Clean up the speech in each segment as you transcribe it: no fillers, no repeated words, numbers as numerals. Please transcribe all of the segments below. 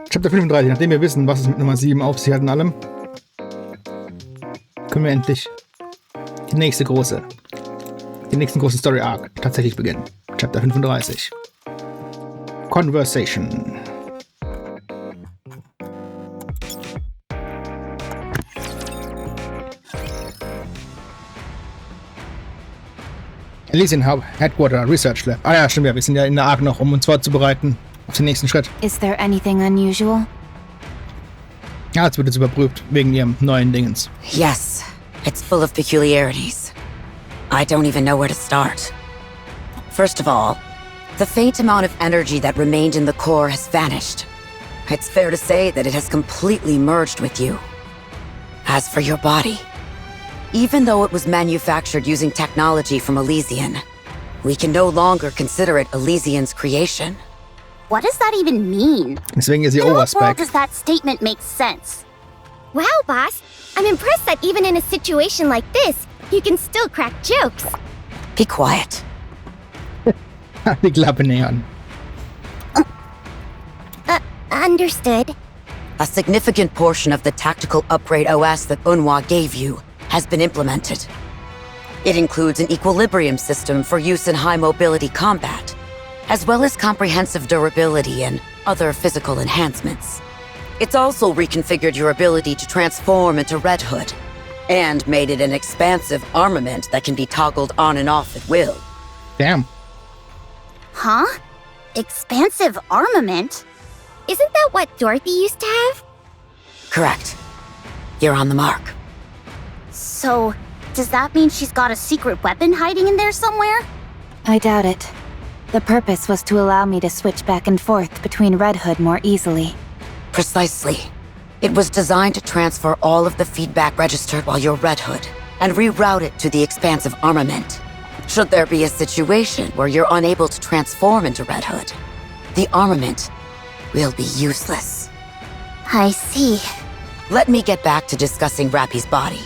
Chapter 35, nachdem wir wissen, was es mit Nummer 7 auf sich hat und allem, können wir endlich den nächsten großen Story Arc tatsächlich beginnen. Chapter 35. Conversation. Elysian Headquarter Research Lab. Ah ja, stimmt ja, wir sind ja in der Arc noch, um uns vorzubereiten auf den nächsten Schritt. Is there anything unusual? Ja, jetzt wird es überprüft, wegen ihrem neuen Dingens. Yes, it's full of peculiarities. I don't even know where to start. First of all, the faint amount of energy that remained in the core has vanished. It's fair to say that it has completely merged with you. As for your body, even though it was manufactured using technology from Elysian, we can no longer consider it Elysian's creation. What does that even mean? Deswegen ist sie In what Overspec. world does that statement make sense? Wow, boss. I'm impressed that even in a situation like this, you can still crack jokes. Be quiet. Die Klappe nähern. Understood. A significant portion of the tactical upgrade OS that Unhwa gave you has been implemented. It includes an equilibrium system for use in high mobility combat, as well as comprehensive durability and other physical enhancements. It's also reconfigured your ability to transform into Red Hood, and made it an expansive armament that can be toggled on and off at will. Damn. Huh? Expansive armament? Isn't that what Dorothy used to have? Correct. You're on the mark. So, does that mean she's got a secret weapon hiding in there somewhere? I doubt it. The purpose was to allow me to switch back and forth between Red Hood more easily. Precisely. It was designed to transfer all of the feedback registered while you're Red Hood, and reroute it to the expansive armament. Should there be a situation where you're unable to transform into Red Hood, the armament will be useless. I see. Let me get back to discussing Rappy's body.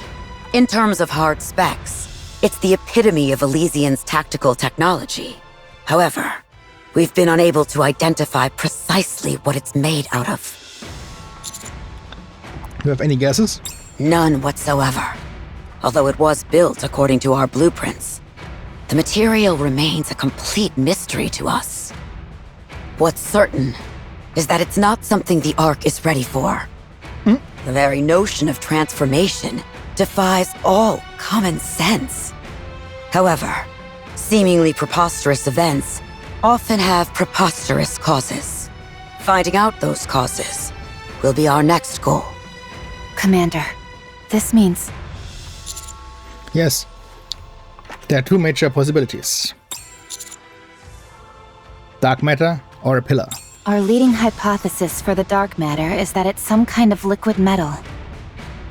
In terms of hard specs, it's the epitome of Elysian's tactical technology. However, we've been unable to identify precisely what it's made out of. You have any guesses? None whatsoever. Although it was built according to our blueprints, the material remains a complete mystery to us. What's certain is that it's not something the Ark is ready for. The very notion of transformation defies all common sense. However, seemingly preposterous events often have preposterous causes. Finding out those causes will be our next goal. Commander, this means... Yes. There are two major possibilities. Dark matter or a pillar. Our leading hypothesis for the dark matter is that it's some kind of liquid metal.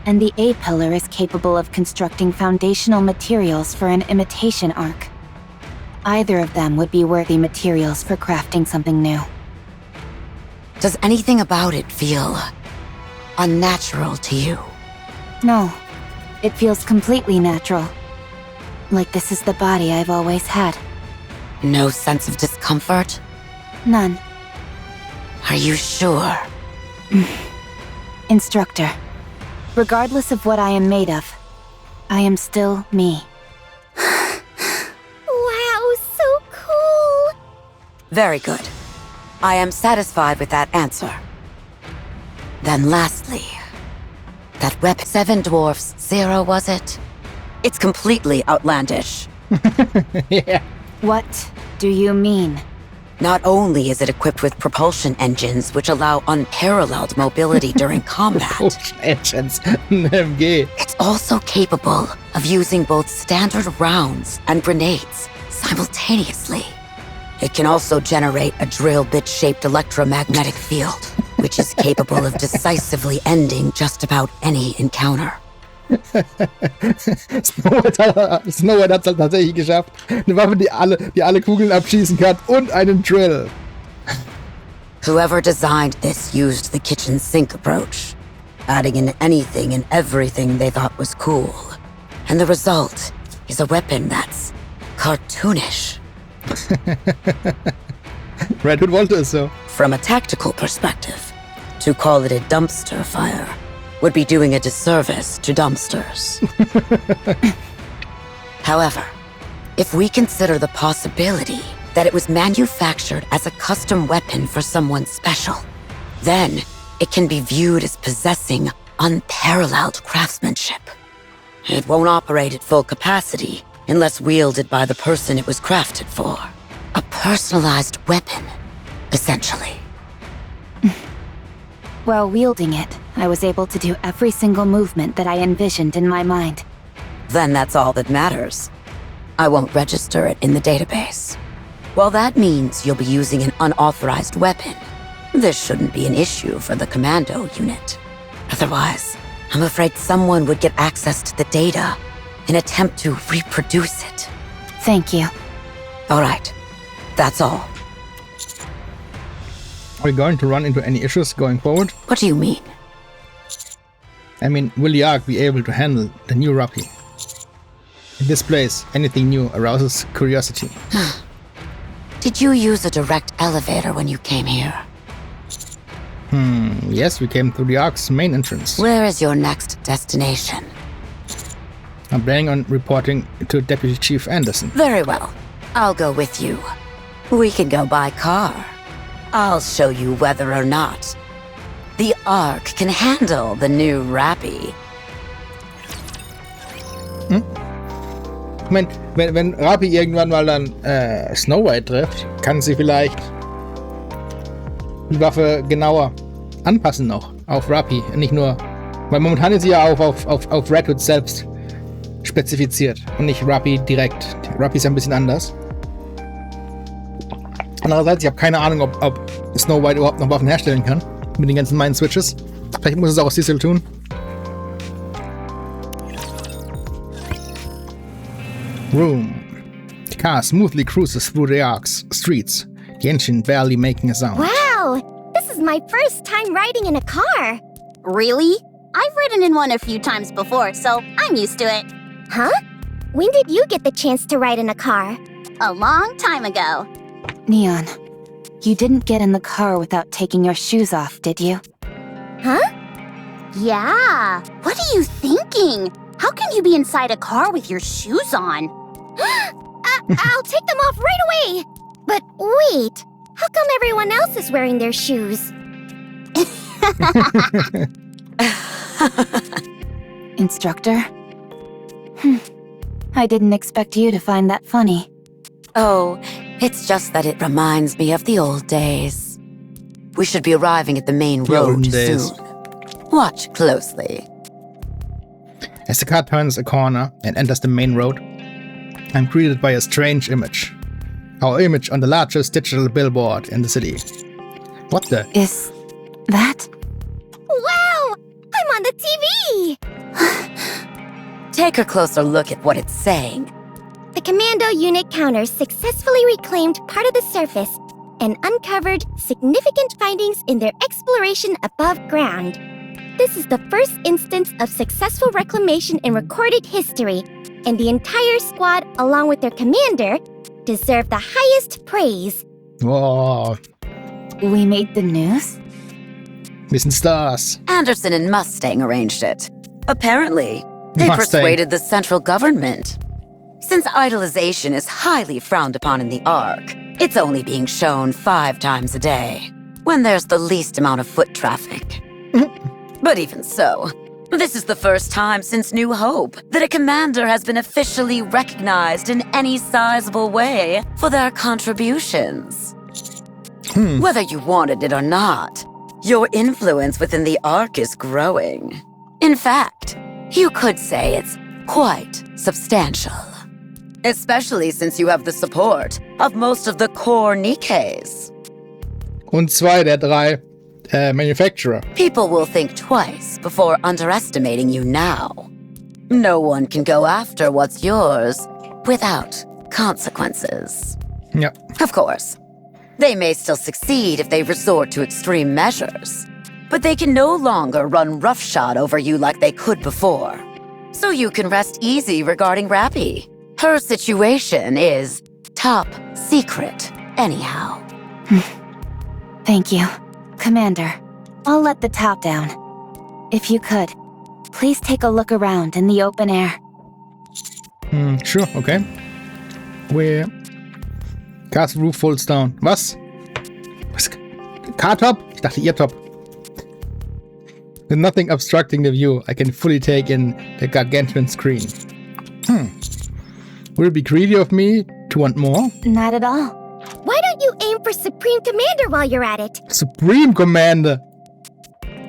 And the A-pillar is capable of constructing foundational materials for an imitation arc. Either of them would be worthy materials for crafting something new. Does anything about it feel unnatural to you? No, it feels completely natural. Like this is the body I've always had. No sense of discomfort? None. Are you sure? Instructor, regardless of what I am made of, I am still me. Wow, so cool. Very good. I am satisfied with that answer. Then lastly, that weapon 7 dwarfs 0, was it? It's completely outlandish. Yeah. What do you mean? Not only is it equipped with propulsion engines which allow unparalleled mobility during combat, Engines. Ein MG. it's also capable of using both standard rounds and grenades simultaneously. It can also generate a drill bit-shaped electromagnetic field, which is capable of decisively ending just about any encounter. Snowbird hat es halt tatsächlich geschafft. Eine Waffe, die alle Kugeln abschießen kann und einen Drill. Whoever designed this used the kitchen sink approach, adding in anything and everything they thought was cool. And the result is a weapon that's cartoonish. Red Hood wollte es so. From a tactical perspective, To call it a dumpster fire would be doing a disservice to dumpsters. However, if we consider the possibility that it was manufactured as a custom weapon for someone special, then it can be viewed as possessing unparalleled craftsmanship. It won't operate at full capacity unless wielded by the person it was crafted for. A personalized weapon, essentially. While wielding it, I was able to do every single movement that I envisioned in my mind. Then that's all that matters. I won't register it in the database. While that means you'll be using an unauthorized weapon, this shouldn't be an issue for the commando unit. Otherwise, I'm afraid someone would get access to the data and attempt to reproduce it. Thank you. All right, that's all. Are we going to run into any issues going forward? What do you mean? I mean, will the Ark be able to handle the new Rappi? In this place, anything new arouses curiosity. Did you use a direct elevator when you came here? Yes, we came through the Ark's main entrance. Where is your next destination? I'm planning on reporting to Deputy Chief Anderson. Very well. I'll go with you. We can go by car. I'll show you whether or not the Ark can handle the new Rappi. Ich meine, wenn Rappi irgendwann mal dann Snow White trifft, kann sie vielleicht die Waffe genauer anpassen noch auf Rappi. Nicht nur, weil momentan ist sie ja auf Red Hood selbst spezifiziert und nicht Rappi direkt. Rappi ist ja ein bisschen anders. Andererseits, ich habe keine Ahnung, ob Snow White überhaupt noch Waffen herstellen kann mit den ganzen Mind Switches. Vielleicht muss es auch Cecil tun. Room. The car smoothly cruises through the Ark's streets, the engine barely making a sound. Wow! This is my first time riding in a car. Really? I've ridden in one a few times before, so I'm used to it. Huh? When did you get the chance to ride in a car? A long time ago. Neon, you didn't get in the car without taking your shoes off, did you? Huh? Yeah. What are you thinking? How can you be inside a car with your shoes on? I'll take them off right away! But wait, how come everyone else is wearing their shoes? Instructor? I didn't expect you to find that funny. Oh, it's just that it reminds me of the old days. We should be arriving at the main The olden road days. soon. Watch closely. As the car turns a corner and enters the main road, I'm greeted by a strange image. Our image on the largest digital billboard in the city. What the? Is that? Wow! I'm on the TV! Take a closer look at what it's saying. The commando unit counter successfully reclaimed part of the surface and uncovered significant findings in their exploration above ground. This is the first instance of successful reclamation in recorded history, and the entire squad, along with their commander, deserve the highest praise. Wow, We made the news? wir sind Stars. Anderson and Mustang arranged it. Apparently, they Mustang. persuaded the central government. Since idolization is highly frowned upon in the Ark, it's only being shown 5 times a day, when there's the least amount of foot traffic. But even so, this is the first time since New Hope that a commander has been officially recognized in any sizable way for their contributions. Whether you wanted it or not, your influence within the Ark is growing. In fact, you could say it's quite substantial. Especially since you have the support of most of the core Nikkes. Und 2 der 3 Manufacturer. People will think twice before underestimating you now. No one can go after what's yours without consequences. Ja. Of course, they may still succeed if they resort to extreme measures, but they can no longer run roughshod over you like they could before. So you can rest easy regarding Rappy. Her situation is top secret, anyhow. Thank you, Commander. I'll let the top down. If you could, please take a look around in the open air. Sure, okay. Where? Castle roof falls down. Was? Car top? Ich dachte, ihr Top. With nothing obstructing the view, I can fully take in the gargantuan screen. Would it be greedy of me to want more? Not at all. Why don't you aim for Supreme Commander while you're at it? Supreme Commander!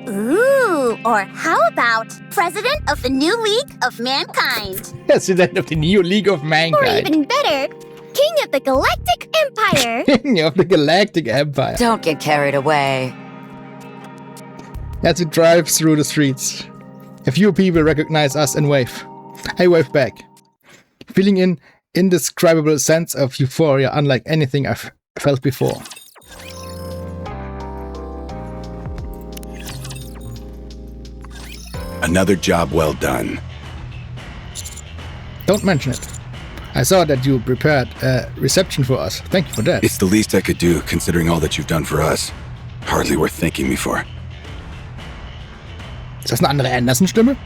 Ooh, or how about President of the New League of Mankind? President of the New League of Or Mankind. even better, King of the Galactic Empire. King of the Galactic Empire. Don't get carried away. As we drive through the streets, a few people recognize us and wave. I wave back, feeling an indescribable sense of euphoria unlike anything I've felt before. Another job well done. Don't mention it. I saw that you prepared a reception for us. Thank you for that. It's the least I could do, considering all that you've done for us. Hardly worth thanking me for. Ist das eine andere Anderson-Stimme?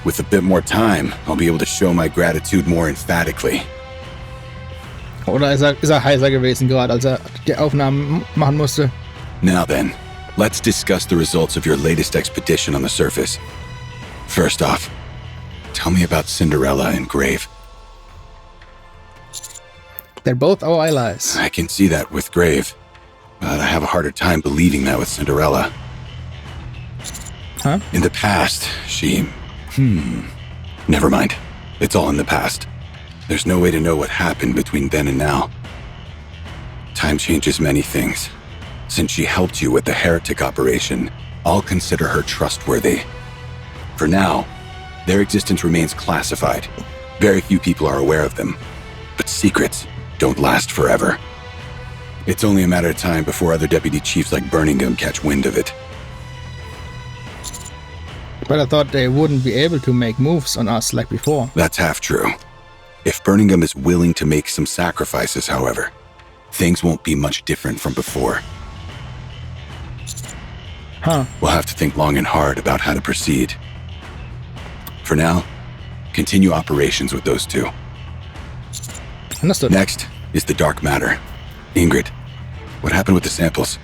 With a bit more time, I'll be able to show my gratitude more emphatically. Oder ist er heiser gewesen gerade, als er die Aufnahmen machen musste? Now then, let's discuss the results of your latest expedition on the surface. First off, tell me about Cinderella and Grave. They're both our allies. I can see that with Grave, but I have a harder time believing that with Cinderella. Huh? In the past, she... Never mind. It's all in the past. There's no way to know what happened between then and now. Time changes many things. Since she helped you with the heretic operation, I'll consider her trustworthy. For now, their existence remains classified. Very few people are aware of them. But secrets don't last forever. It's only a matter of time before other deputy chiefs like Birmingham catch wind of it. But I thought they wouldn't be able to make moves on us like before. That's half true. If Birmingham is willing to make some sacrifices, however, things won't be much different from before. Huh. We'll have to think long and hard about how to proceed. For now, continue operations with those two. Understood. Next is the dark matter. Ingrid, what happened with the samples?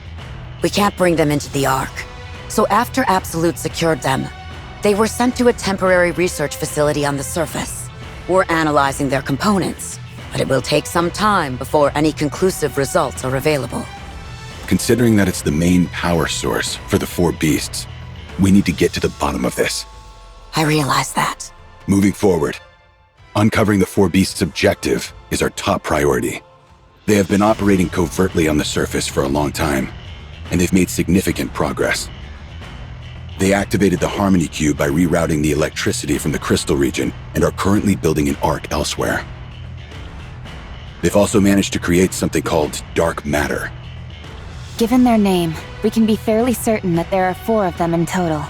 We can't bring them into the Ark. So after Absolute secured them, they were sent to a temporary research facility on the surface. We're analyzing their components, but it will take some time before any conclusive results are available. Considering that it's the main power source for the four beasts, we need to get to the bottom of this. I realize that. Moving forward, uncovering the four beasts' objective is our top priority. They have been operating covertly on the surface for a long time, and they've made significant progress. They activated the Harmony Cube by rerouting the electricity from the crystal region and are currently building an arc elsewhere. They've also managed to create something called dark matter. Given their name, we can be fairly certain that there are 4 of them in total.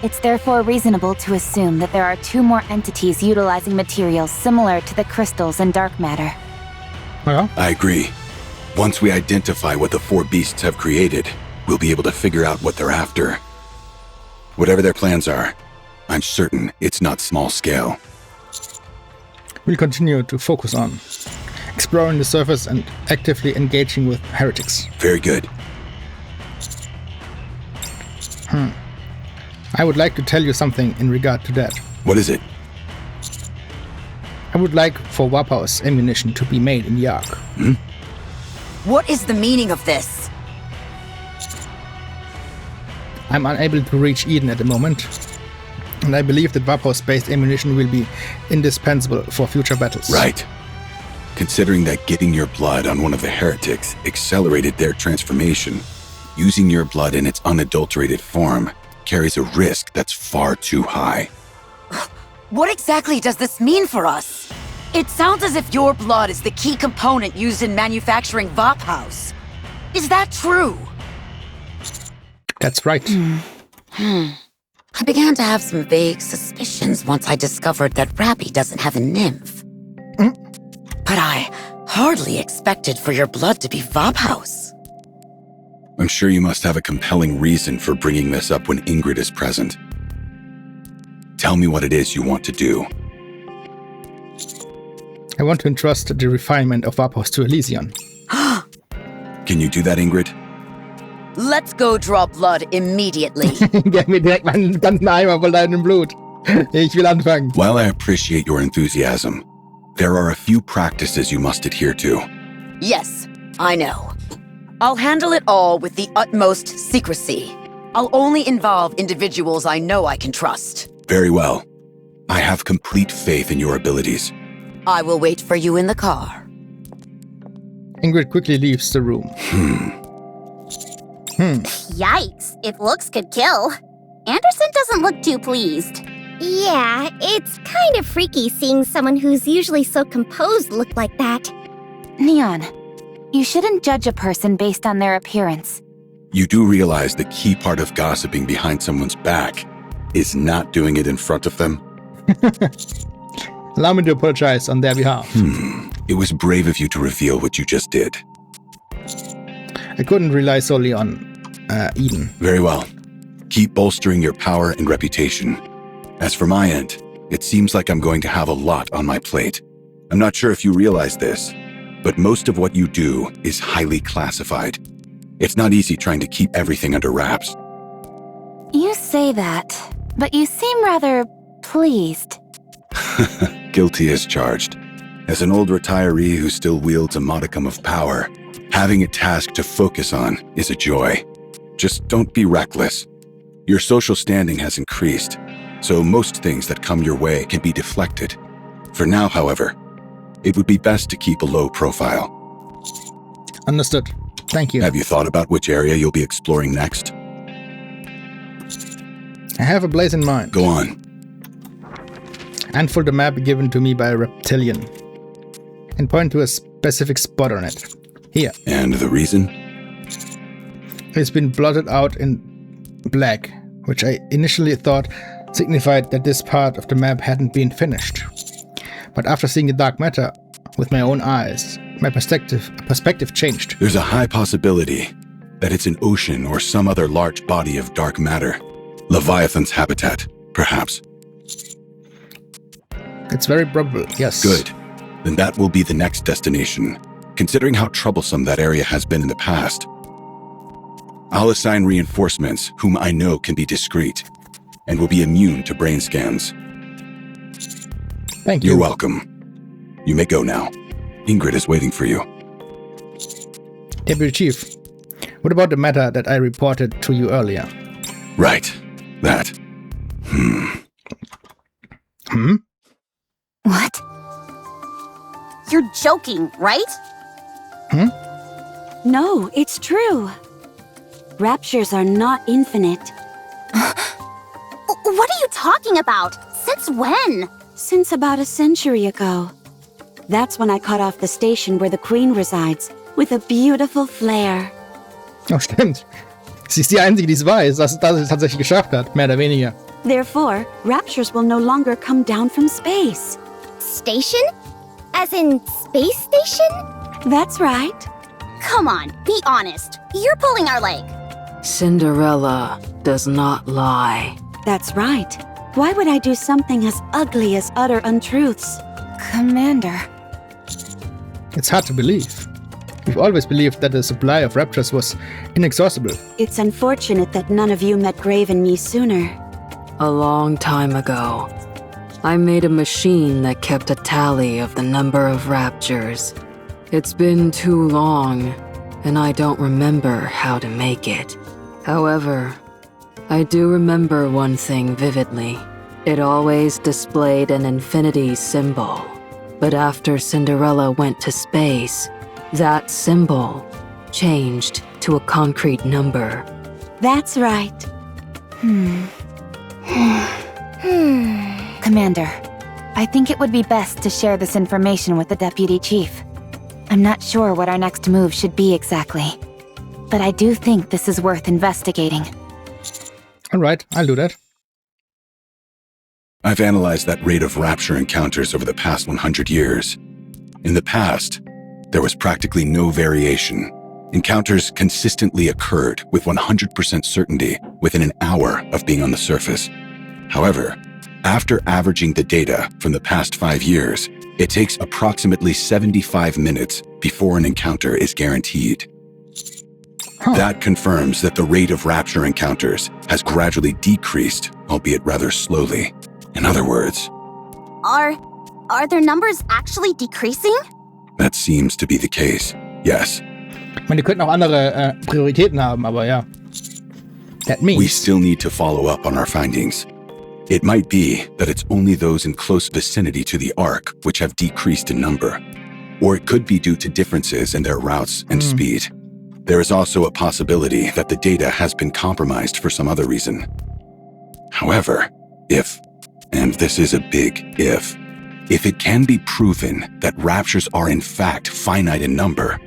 It's therefore reasonable to assume that there are 2 more entities utilizing materials similar to the crystals and dark matter. Ja. I agree. Once we identify what the four beasts have created, we'll be able to figure out what they're after. Whatever their plans are, I'm certain it's not small scale. We'll continue to focus on exploring the surface and actively engaging with heretics. Very good. I would like to tell you something in regard to that. What is it? I would like for Warpow's ammunition to be made in the Ark. What is the meaning of this? I'm unable to reach Eden at the moment, and I believe that Warpow's-based ammunition will be indispensable for future battles. Right. Considering that getting your blood on one of the heretics accelerated their transformation, using your blood in its unadulterated form carries a risk that's far too high. What exactly does this mean for us? It sounds as if your blood is the key component used in manufacturing Vophouse. Is that true? That's right. I began to have some vague suspicions once I discovered that Rappy doesn't have a nymph. But I hardly expected for your blood to be Vophouse. I'm sure you must have a compelling reason for bringing this up when Ingrid is present. Tell me what it is you want to do. I want to entrust the refinement of Vapos to Elysion. Can you do that, Ingrid? Let's go draw blood immediately. Gib mir direkt meinen ganzen Eimer voll deinem Blut. Ich will anfangen. While I appreciate your enthusiasm, there are a few practices you must adhere to. Yes, I know. I'll handle it all with the utmost secrecy. I'll only involve individuals I know I can trust. Very well. I have complete faith in your abilities. I will wait for you in the car. Ingrid quickly leaves the room. Yikes, if looks could kill. Anderson doesn't look too pleased. Yeah, it's kind of freaky seeing someone who's usually so composed look like that. Neon, you shouldn't judge a person based on their appearance. You do realize the key part of gossiping behind someone's back is not doing it in front of them? Allow me to apologize on their behalf. It was brave of you to reveal what you just did. I couldn't rely solely on Eden. Very well. Keep bolstering your power and reputation. As for my end, it seems like I'm going to have a lot on my plate. I'm not sure if you realize this, but most of what you do is highly classified. It's not easy trying to keep everything under wraps. You say that, but you seem rather pleased. Guilty as charged. As an old retiree who still wields a modicum of power, having a task to focus on is a joy. Just don't be reckless. Your social standing has increased, so most things that come your way can be deflected. For now, however, it would be best to keep a low profile. Understood. Thank you. Have you thought about which area you'll be exploring next? I have a place in mind. Go on. Unfold the map given to me by a reptilian and point to a specific spot on it. Here. And the reason? It's been blotted out in black, which I initially thought signified that this part of the map hadn't been finished. But after seeing the dark matter with my own eyes, my perspective changed. There's a high possibility that it's an ocean or some other large body of dark matter. Leviathan's habitat, perhaps. It's very probable, yes. Good. Then that will be the next destination, considering how troublesome that area has been in the past. I'll assign reinforcements whom I know can be discreet and will be immune to brain scans. Thank you. You're welcome. You may go now. Ingrid is waiting for you. Deputy Chief, what about the matter that I reported to you earlier? Right. That. What? You're joking, right? No, it's true. Raptures are not infinite. What are you talking about? Since when? Since about a century ago. That's when I cut off the station where the Queen resides, with a beautiful flare. Oh, stimmt. Sie ist die Einzige, die es weiß, dass es tatsächlich geschafft hat, mehr oder weniger. Therefore, raptures will no longer come down from space. Station? As in space station? That's right. Come on, be honest. You're pulling our leg. Cinderella does not lie. That's right. Why would I do something as ugly as utter untruths? Commander. It's hard to believe. We've always believed that the supply of raptors was inexhaustible. It's unfortunate that none of you met Grave and me sooner. A long time ago, I made a machine that kept a tally of the number of raptures. It's been too long, and I don't remember how to make it. However, I do remember one thing vividly. It always displayed an infinity symbol. But after Cinderella went to space, that symbol changed to a concrete number. That's right. Commander, I think it would be best to share this information with the Deputy Chief. I'm not sure what our next move should be exactly, but I do think this is worth investigating. Alright, I'll do that. I've analyzed that rate of rapture encounters over the past 100 years. In the past, there was practically no variation. Encounters consistently occurred with 100% certainty within an hour of being on the surface. However, after averaging the data from the past 5 years, it takes approximately 75 minutes before an encounter is guaranteed. That confirms that the rate of rapture encounters has gradually decreased, albeit rather slowly. In other words, Are their numbers actually decreasing? that seems to be the case. Yes. Ich meine, die könnten auch andere Prioritäten haben, aber ja. That We means... still need to follow up on our findings. It might be that it's only those in close vicinity to the Ark which have decreased in number, or it could be due to differences in their routes and speed. There is also a possibility that the data has been compromised for some other reason. However, if, and this is a big if it can be proven that raptures are in fact finite in number,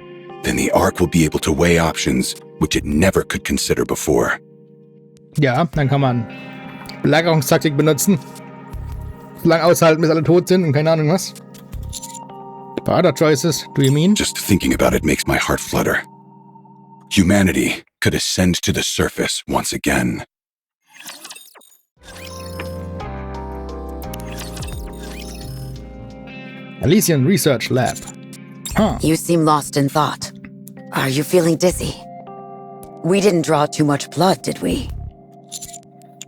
then the Ark will be able to weigh options which it never could consider before. Ja, dann kann man Belagerungstaktik benutzen. So lange aushalten, bis alle tot sind und keine Ahnung was. But other choices, do you mean? Just thinking about it makes my heart flutter. Humanity could ascend to the surface once again. Elysian Research Lab. Huh. You seem lost in thought. Are you feeling dizzy? We didn't draw too much blood, did we?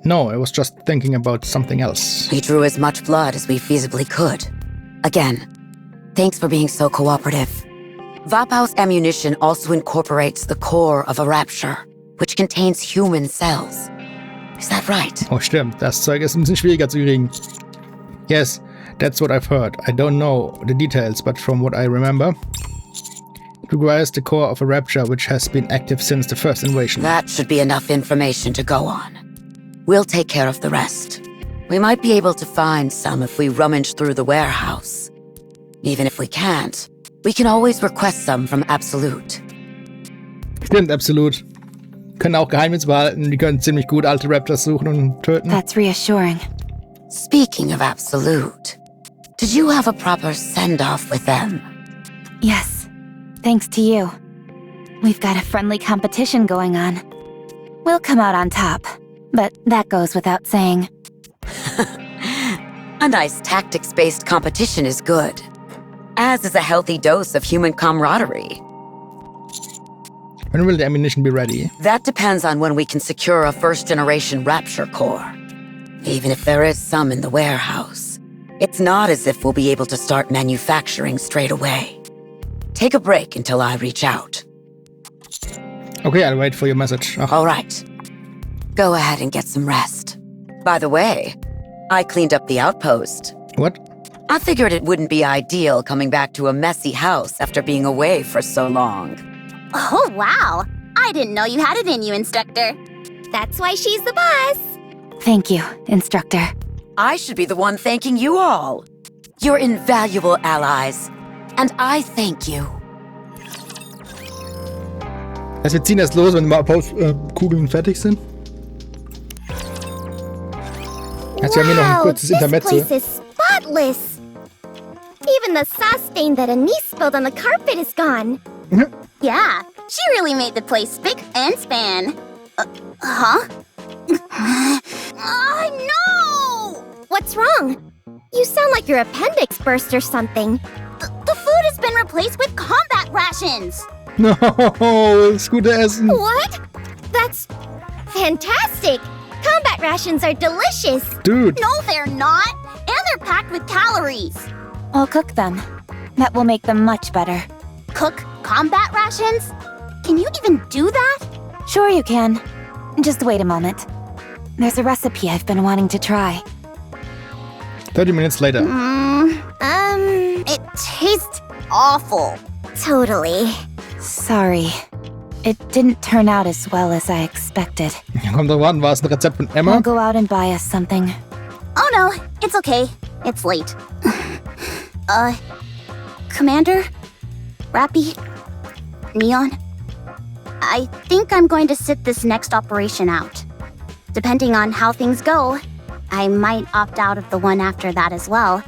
No, I was just thinking about something else. We drew as much blood as we feasibly could. Again, thanks for being so cooperative. Vapau's ammunition also incorporates the core of a rapture, which contains human cells. Is that right? Oh, stimmt. Das Zeug ist ein bisschen schwieriger zu kriegen. Yes, that's what I've heard. I don't know the details, but from what I remember, it requires the core of a rapture which has been active since the first invasion. That should be enough information to go on. We'll take care of the rest. We might be able to find some if we rummage through the warehouse. Even if we can't, we can always request some from Absolute. Stimmt, absolut. Können auch Geheimnis behalten. Die können ziemlich gut alte Raptors suchen und töten. That's reassuring. Speaking of Absolute, did you have a proper send-off with them? Yes, thanks to you. We've got a friendly competition going on. We'll come out on top, but that goes without saying. A nice tactics-based competition is good, as is a healthy dose of human camaraderie. When will the ammunition be ready? That depends on when we can secure a first-generation Rapture core. Even if there is some in the warehouse, it's not as if we'll be able to start manufacturing straight away. Take a break until I reach out. Okay, I'll wait for your message. Ach, All right. Go ahead and get some rest. By the way, I cleaned up the outpost. what? I figured it wouldn't be ideal coming back to a messy house after being away for so long. Oh, wow. I didn't know you had it in you, Instructor. That's why she's the boss. Thank you, Instructor. I should be the one thanking you all. You're invaluable allies, and I thank you. Also wir ziehen erst los, wenn die Kugeln fertig sind. Also wir haben hier noch ein kurzes this Intermezzo. place is spotless. Even the sauce stain that Anise spilled on the carpet is gone. Yeah, she really made the place spick and span. Huh? No! What's wrong? You sound like your appendix burst or something. The food has been replaced with combat rations. No, das gute Essen. What? That's fantastic. Combat rations are delicious. Dude. No, they're not. And they're packed with calories. I'll cook them. That will make them much better. Cook combat rations? Can you even do that? Sure you can. Just wait a moment. There's a recipe I've been wanting to try. 30 minutes later. It tastes awful. Totally. Sorry. It didn't turn out as well as I expected. Kommt drauf an, war es ein Rezept von I'll Emma? go out and buy us something. Oh no, it's okay. It's late. Commander? Rappy? Neon? I think I'm going to sit this next operation out. Depending on how things go, I might opt out of the one after that as well.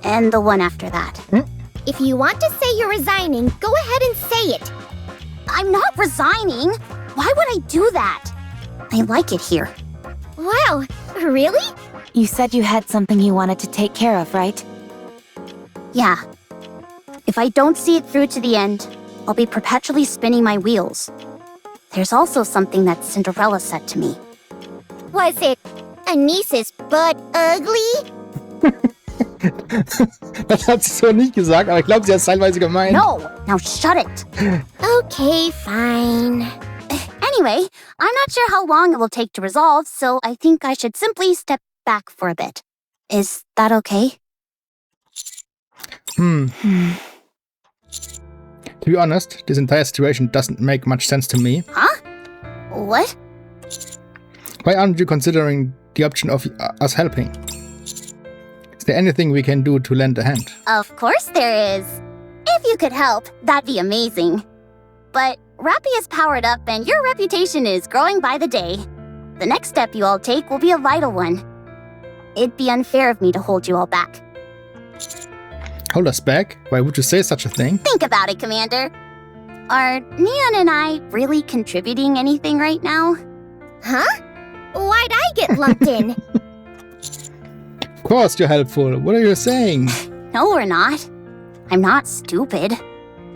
And the one after that. If you want to say you're resigning, go ahead and say it. I'm not resigning. Why would I do that? I like it here. Wow, really? You said you had something you wanted to take care of, right? Yeah. If I don't see it through to the end, I'll be perpetually spinning my wheels. There's also something that Cinderella said to me. Was it Anis's butt ugly? Das hat sie so nicht gesagt, aber ich glaube, sie hat es teilweise gemeint. No! Now shut it! Okay, fine. Anyway, I'm not sure how long it will take to resolve, so I think I should simply step back for a bit. Is that okay? To be honest, this entire situation doesn't make much sense to me. Huh? What? Why aren't you considering the option of us helping? Is there anything we can do to lend a hand? Of course there is. If you could help, that'd be amazing. But Rappy is powered up and your reputation is growing by the day. The next step you all take will be a vital one. It'd be unfair of me to hold you all back. Hold us back? Why would you say such a thing? Think about it, Commander. Are Neon and I really contributing anything right now? Huh? Why'd I get lumped in? Of course you're helpful. What are you saying? No, we're not. I'm not stupid.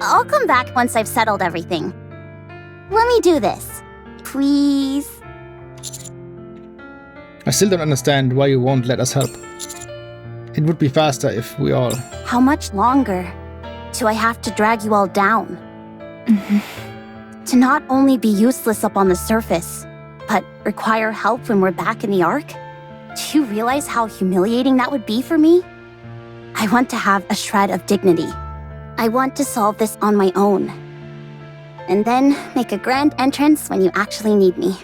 I'll come back once I've settled everything. Let me do this. Please? I still don't understand why you won't let us help. It would be faster if we all... How much longer do I have to drag you all down? To not only be useless up on the surface, but require help when we're back in the Ark? Do you realize how humiliating that would be for me? I want to have a shred of dignity. I want to solve this on my own. And then make a grand entrance when you actually need me.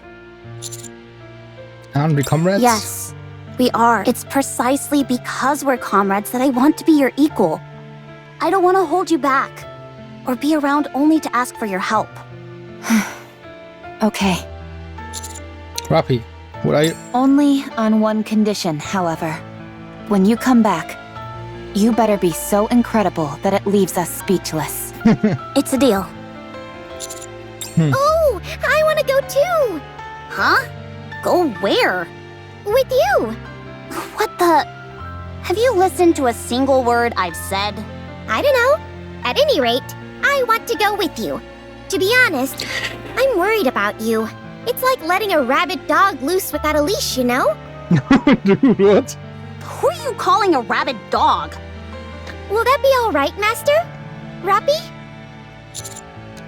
Aren't we comrades? Yes, we are. It's precisely because we're comrades that I want to be your equal. I don't want to hold you back, or be around only to ask for your help. Okay. Rappy, what are you... Only on one condition, however. When you come back, you better be so incredible that it leaves us speechless. It's a deal. Oh, I want to go too! Huh? Go where? With you! What the... Have you listened to a single word I've said? I don't know. At any rate, I want to go with you. To be honest, I'm worried about you. It's like letting a rabid dog loose without a leash, you know? Dude, what? Who are you calling a rabid dog? Will that be alright, Master? Rappy?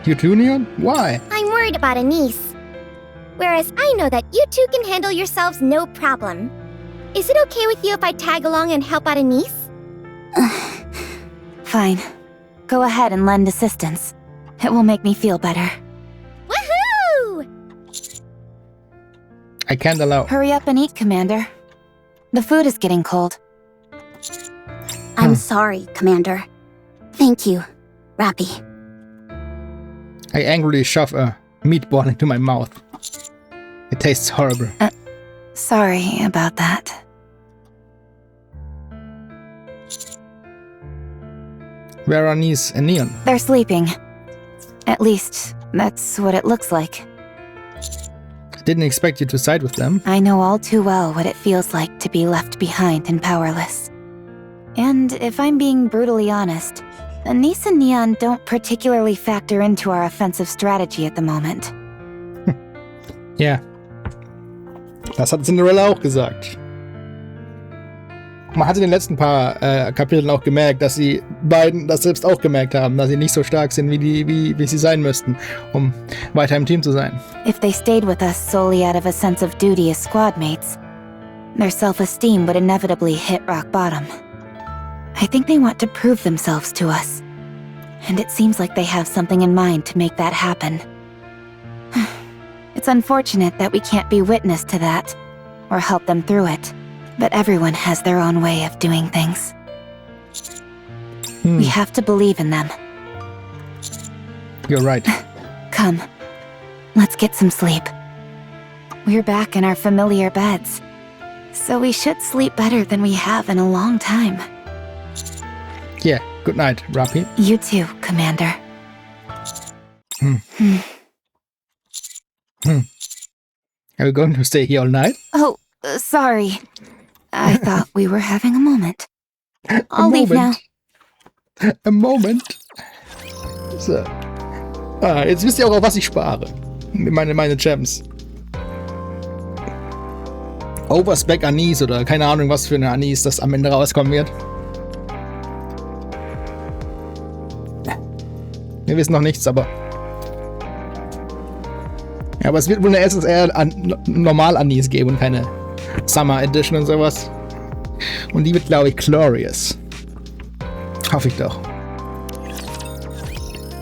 You too, Neon? Why? I'm worried about Anise. Whereas I know that you two can handle yourselves no problem. Is it okay with you if I tag along and help out Anise? Fine. Go ahead and lend assistance. It will make me feel better. Woohoo! I can't allow... Hurry up and eat, Commander. The food is getting cold. I'm sorry, Commander. Thank you, Rappy. I angrily shove a meatball into my mouth. It tastes horrible. Sorry about that. Where are Anise and Neon? They're sleeping. At least, that's what it looks like. I didn't expect you to side with them. I know all too well what it feels like to be left behind and powerless. And if I'm being brutally honest, Anise and Neon don't particularly factor into our offensive strategy at the moment. Ja. Das hat Cinderella auch gesagt. Man hat in den letzten paar Kapiteln auch gemerkt, dass die beiden das selbst auch gemerkt haben, dass sie nicht so stark sind, wie sie sein müssten, um weiter im Team zu sein. If they stayed with us solely out of a sense of duty as squad mates, their self-esteem would inevitably hit rock bottom. I think they want to prove themselves to us. And it seems like they have something in mind to make that happen. It's unfortunate that we can't be witness to that, or help them through it. But everyone has their own way of doing things. We have to believe in them. You're right. Come, let's get some sleep. We're back in our familiar beds, so we should sleep better than we have in a long time. Yeah, good night, Rappy. You too, Commander. Are we going to stay here all night? Oh, sorry. I thought we were having a moment. I'll leave now. A moment. So. Jetzt wisst ihr auch, auf was ich spare. Meine Gems. Overspec Anis oder keine Ahnung, was für eine Anis das am Ende rauskommen wird. Wir wissen noch nichts, aber... Ja, aber es wird wohl erstens eher normal Anis geben und keine Summer Edition und sowas. Und die wird, glaube ich, glorious. Hoffe ich doch.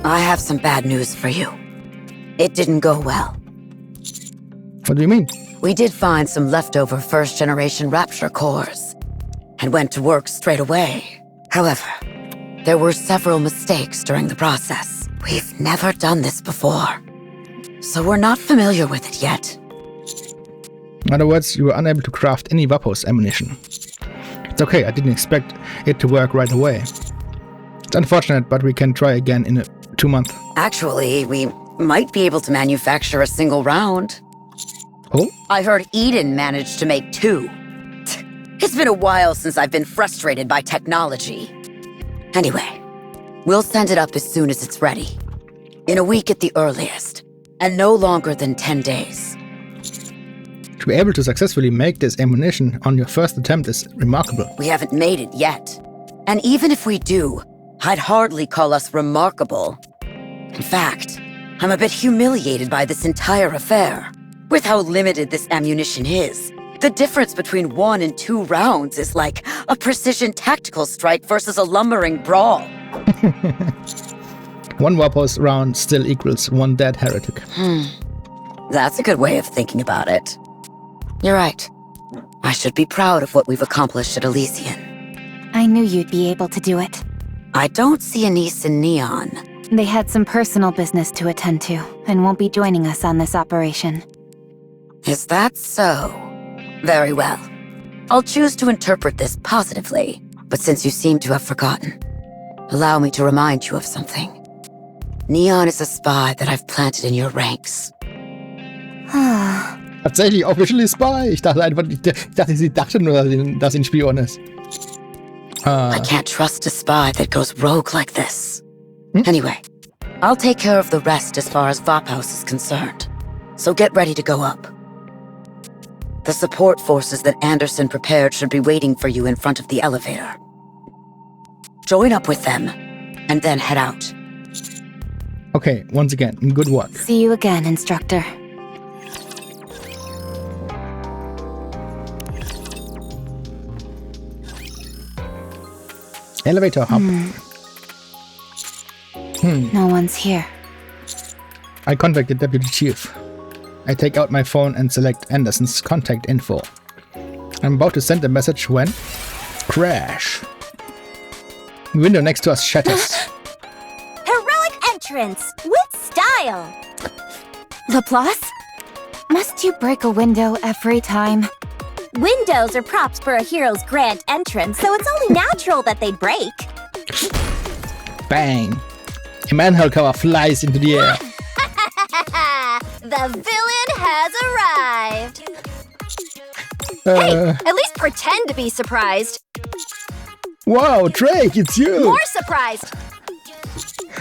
I have some bad news for you. It didn't go well. What do you mean? We did find some leftover first-generation Rapture cores, and went to work straight away. However, there were several mistakes during the process. We've never done this before, so we're not familiar with it yet. In other words, you were unable to craft any Vapo's ammunition. It's okay, I didn't expect it to work right away. It's unfortunate, but we can try again in 2 months. Actually, we might be able to manufacture a single round. Oh? I heard Eden managed to make 2. It's been a while since I've been frustrated by technology. Anyway, we'll send it up as soon as it's ready. In a week at the earliest, and no longer than 10 days. To be able to successfully make this ammunition on your first attempt is remarkable. We haven't made it yet. And even if we do, I'd hardly call us remarkable. In fact, I'm a bit humiliated by this entire affair. With how limited this ammunition is, the difference between 1 and 2 rounds is like a precision tactical strike versus a lumbering brawl. 1 Vapo's round still equals 1 dead heretic. That's a good way of thinking about it. You're right. I should be proud of what we've accomplished at Elysian. I knew you'd be able to do it. I don't see Anise and Neon. They had some personal business to attend to, and won't be joining us on this operation. Is that so? Very well. I'll choose to interpret this positively, but since you seem to have forgotten, allow me to remind you of something. Neon is a spy that I've planted in your ranks. Tatsächlich, officially spy. Ich dachte, sie dachte nur, dass sie ein Spion ist. I can't trust a spy that goes rogue like this. Anyway, I'll take care of the rest as far as Vaphaus is concerned. So get ready to go up. The support forces that Anderson prepared should be waiting for you in front of the elevator. Join up with them, and then head out. Okay, once again, good work. See you again, Instructor. Elevator hub. No one's here. I contact the deputy chief. I take out my phone and select Anderson's contact info. I'm about to send a message when... Crash. The window next to us shatters. Heroic entrance with style. Laplace? Must you break a window every time? Windows are props for a hero's grand entrance, so it's only natural that they'd break. Bang. A manhole cover flies into the air. The villain has arrived. Hey, at least pretend to be surprised. Wow, Drake, it's you! More surprised.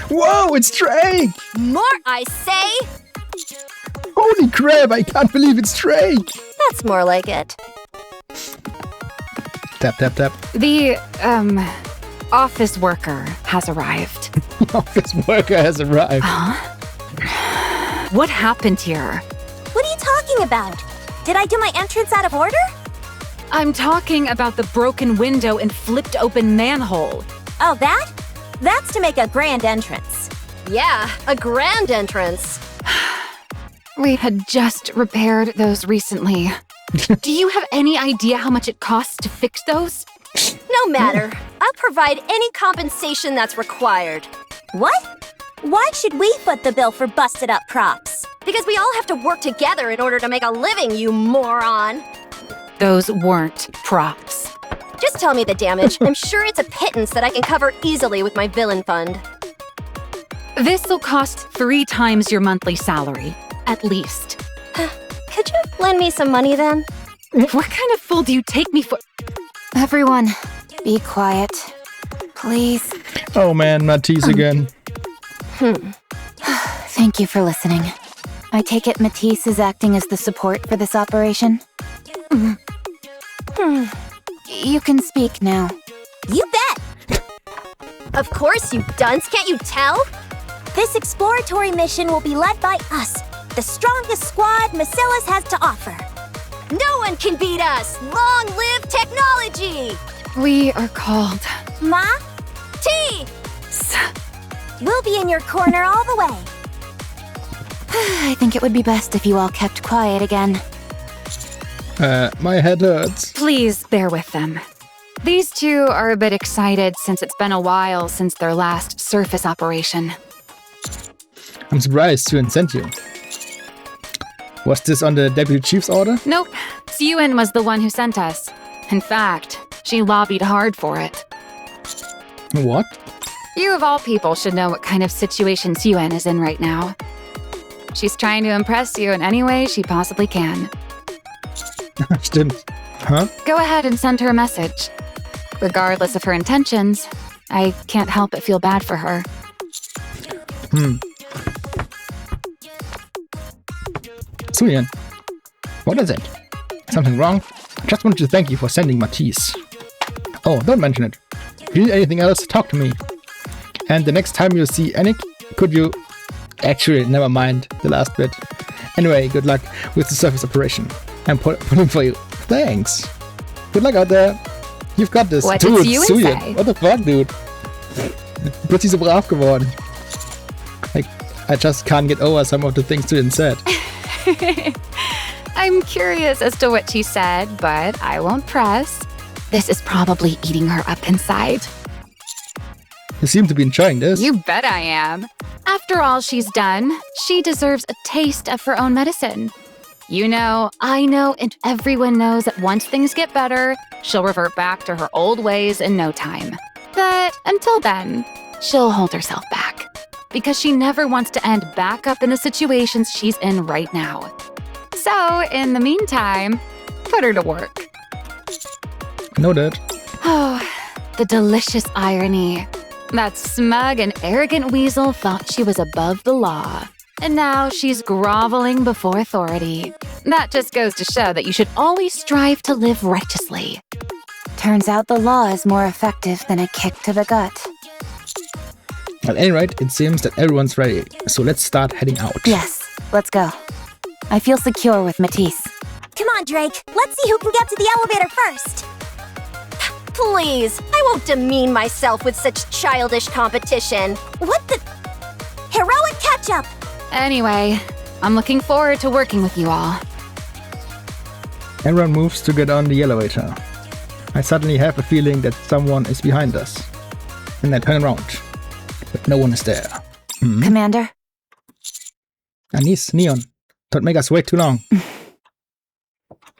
Whoa, it's Drake! More, I say. Holy crap, I can't believe it's Drake! That's more like it. Tap, tap, tap. The, office worker has arrived. The office worker has arrived. What happened here? What are you talking about? Did I do my entrance out of order? I'm talking about the broken window and flipped open manhole. Oh, that? That's to make a grand entrance. Yeah, a grand entrance. We had just repaired those recently. Do you have any idea how much it costs to fix those? No matter. I'll provide any compensation that's required. What? Why should we foot the bill for busted up props? Because we all have to work together in order to make a living, you moron. Those weren't props. Just tell me the damage. I'm sure it's a pittance that I can cover easily with my villain fund. This'll cost 3 times your monthly salary, at least. Could you lend me some money then? What kind of fool do you take me for? Everyone, be quiet. Please. Oh man, Matisse again. Thank you for listening. I take it Matisse is acting as the support for this operation? You can speak now. You bet! Of course, you dunce, can't you tell? This exploratory mission will be led by us, the strongest squad Macilas has to offer. No one can beat us! Long live technology! We are called. Ma? T! We'll be in your corner all the way. I think it would be best if you all kept quiet again. My head hurts. Please bear with them. These two are a bit excited since it's been a while since their last surface operation. I'm surprised Suen sent you. Was this on the Deputy Chief's order? Nope, Suen was the one who sent us. In fact, she lobbied hard for it. What? You of all people should know what kind of situation Suen is in right now. She's trying to impress you in any way she possibly can. Stimmt. Huh? Go ahead and send her a message. Regardless of her intentions, I can't help but feel bad for her. Suen, what is it? Something wrong? Just wanted to thank you for sending Matisse. Oh, don't mention it. If you need anything else, talk to me. And the next time you see Nikke, could you... Actually, never mind the last bit. Anyway, good luck with the surface operation. I'm pulling for you. Thanks. Good luck out there. You've got this. What Dude, did Suen Suen. say? What the fuck, dude? Plötzlich so brav geworden. Like, I just can't get over some of the things Suen said. I'm curious as to what she said, but I won't press. This is probably eating her up inside. You seem to be enjoying this. You bet I am. After all she's done, she deserves a taste of her own medicine. You know, I know, and everyone knows that once things get better, she'll revert back to her old ways in no time. But until then, she'll hold herself back. Because she never wants to end back up in the situations she's in right now. So, in the meantime, put her to work. Noted. Oh, the delicious irony. That smug and arrogant weasel thought she was above the law. And now she's groveling before authority. That just goes to show that you should always strive to live righteously. Turns out the law is more effective than a kick to the gut. At any rate, it seems that everyone's ready, so let's start heading out. Yes, let's go. I feel secure with Matisse. Come on, Drake. Let's see who can get to the elevator first. Please, I won't demean myself with such childish competition. What the... Heroic catch-up! Anyway, I'm looking forward to working with you all. Everyone moves to get on the elevator. I suddenly have a feeling that someone is behind us. And I turn around, but no one is there. Commander? Anis, Neon, don't make us wait too long.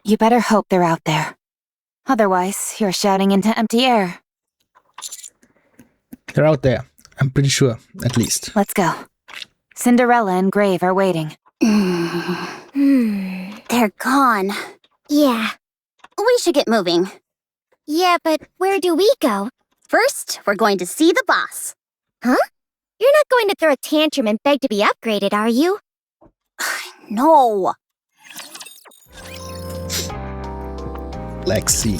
You better hope they're out there. Otherwise, you're shouting into empty air. They're out there, I'm pretty sure, at least. Let's go. Cinderella and Grave are waiting. They're gone. Yeah. We should get moving. Yeah, but where do we go? First, we're going to see the boss. Huh? You're not going to throw a tantrum and beg to be upgraded, are you? No. Let's see.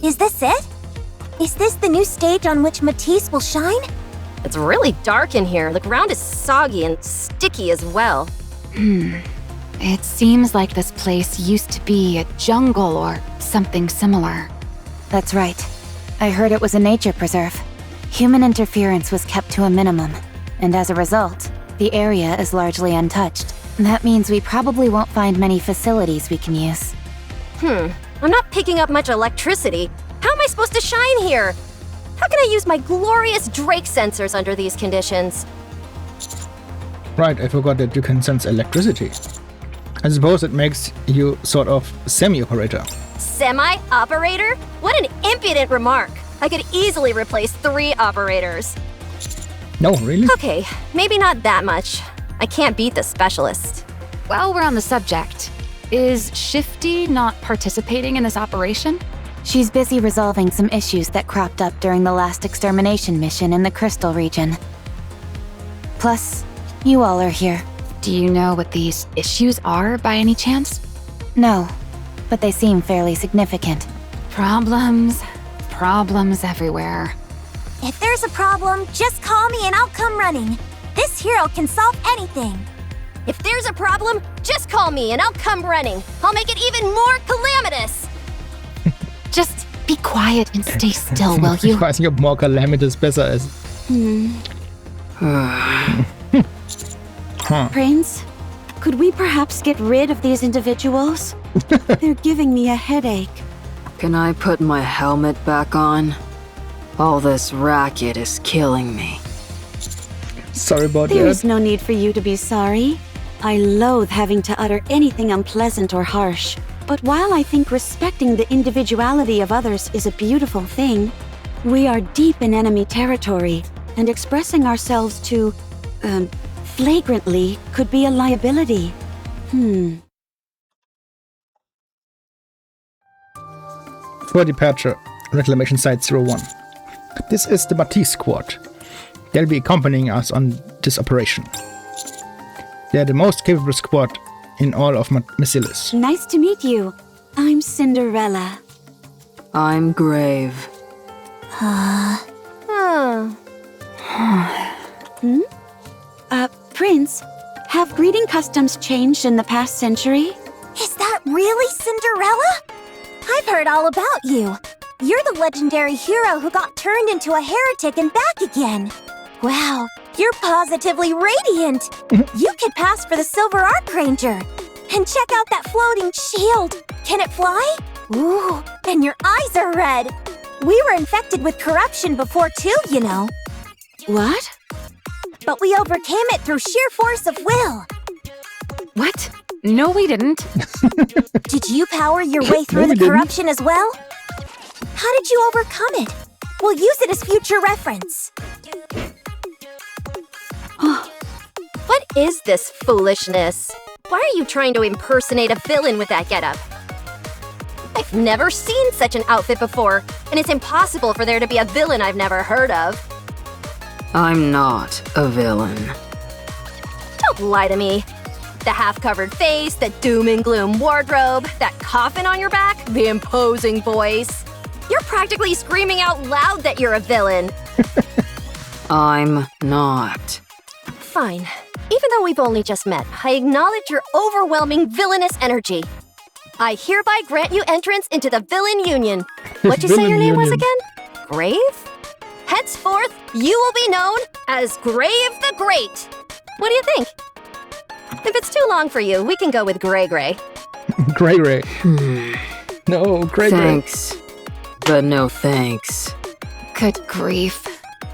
Is this it? Is this the new stage on which Matisse will shine? It's really dark in here. The ground is soggy and sticky as well. It seems like this place used to be a jungle or something similar. That's right. I heard it was a nature preserve. Human interference was kept to a minimum, and as a result, the area is largely untouched. That means we probably won't find many facilities we can use. I'm not picking up much electricity. How am I supposed to shine here? How can I use my glorious Drake sensors under these conditions? Right, I forgot that you can sense electricity. I suppose it makes you sort of semi-operator. Semi-operator? What an impudent remark! I could easily replace 3 operators. No, really? Okay, maybe not that much. I can't beat the specialist. While we're on the subject, is Shifty not participating in this operation? She's busy resolving some issues that cropped up during the last extermination mission in the Crystal region. Plus, you all are here. Do you know what these issues are by any chance? No, but they seem fairly significant. Problems everywhere. If there's a problem, just call me and I'll come running. This hero can solve anything. If there's a problem, just call me and I'll come running. I'll make it even more calamitous. Just be quiet and stay still, will Ich you? weiß nicht, ob more Calamitous besser ist. Prince, could we perhaps get rid of these individuals? They're giving me a headache. Can I put my helmet back on? All this racket is killing me. Sorry about There that. is no need for you to be sorry. I loathe having to utter anything unpleasant or harsh. But while I think respecting the individuality of others is a beautiful thing, we are deep in enemy territory, and expressing ourselves too, flagrantly could be a liability. For departure, Reclamation Site 01. This is the Matisse Squad. They'll be accompanying us on this operation. They're the most capable squad in all of Massilis. Nice to meet you. I'm Cinderella. I'm Grave. Prince, have breeding customs changed in the past century? Is that really Cinderella? I've heard all about you. You're the legendary hero who got turned into a heretic and back again. Wow, you're positively radiant. You could pass for the Silver Archranger. And check out that floating shield. Can it fly? Ooh, and your eyes are red. We were infected with corruption before too, you know. What? But we overcame it through sheer force of will. What? No, we didn't. Did you power your way through No, we the didn't. corruption as well? How did you overcome it? We'll use it as future reference. What is this foolishness? Why are you trying to impersonate a villain with that getup? I've never seen such an outfit before, and it's impossible for there to be a villain I've never heard of. I'm not a villain. Don't lie to me. The half-covered face, the doom and gloom wardrobe, that coffin on your back, the imposing voice. You're practically screaming out loud that you're a villain. I'm not. Fine. Even though we've only just met, I acknowledge your overwhelming villainous energy. I hereby grant you entrance into the Villain Union. What'd you say your name was Union. again? Grave? Henceforth, you will be known as Grave the Great. What do you think? If it's too long for you, we can go with Gray Gray. Gray Gray. No, Gray Gray. Thanks. But no thanks. Good grief.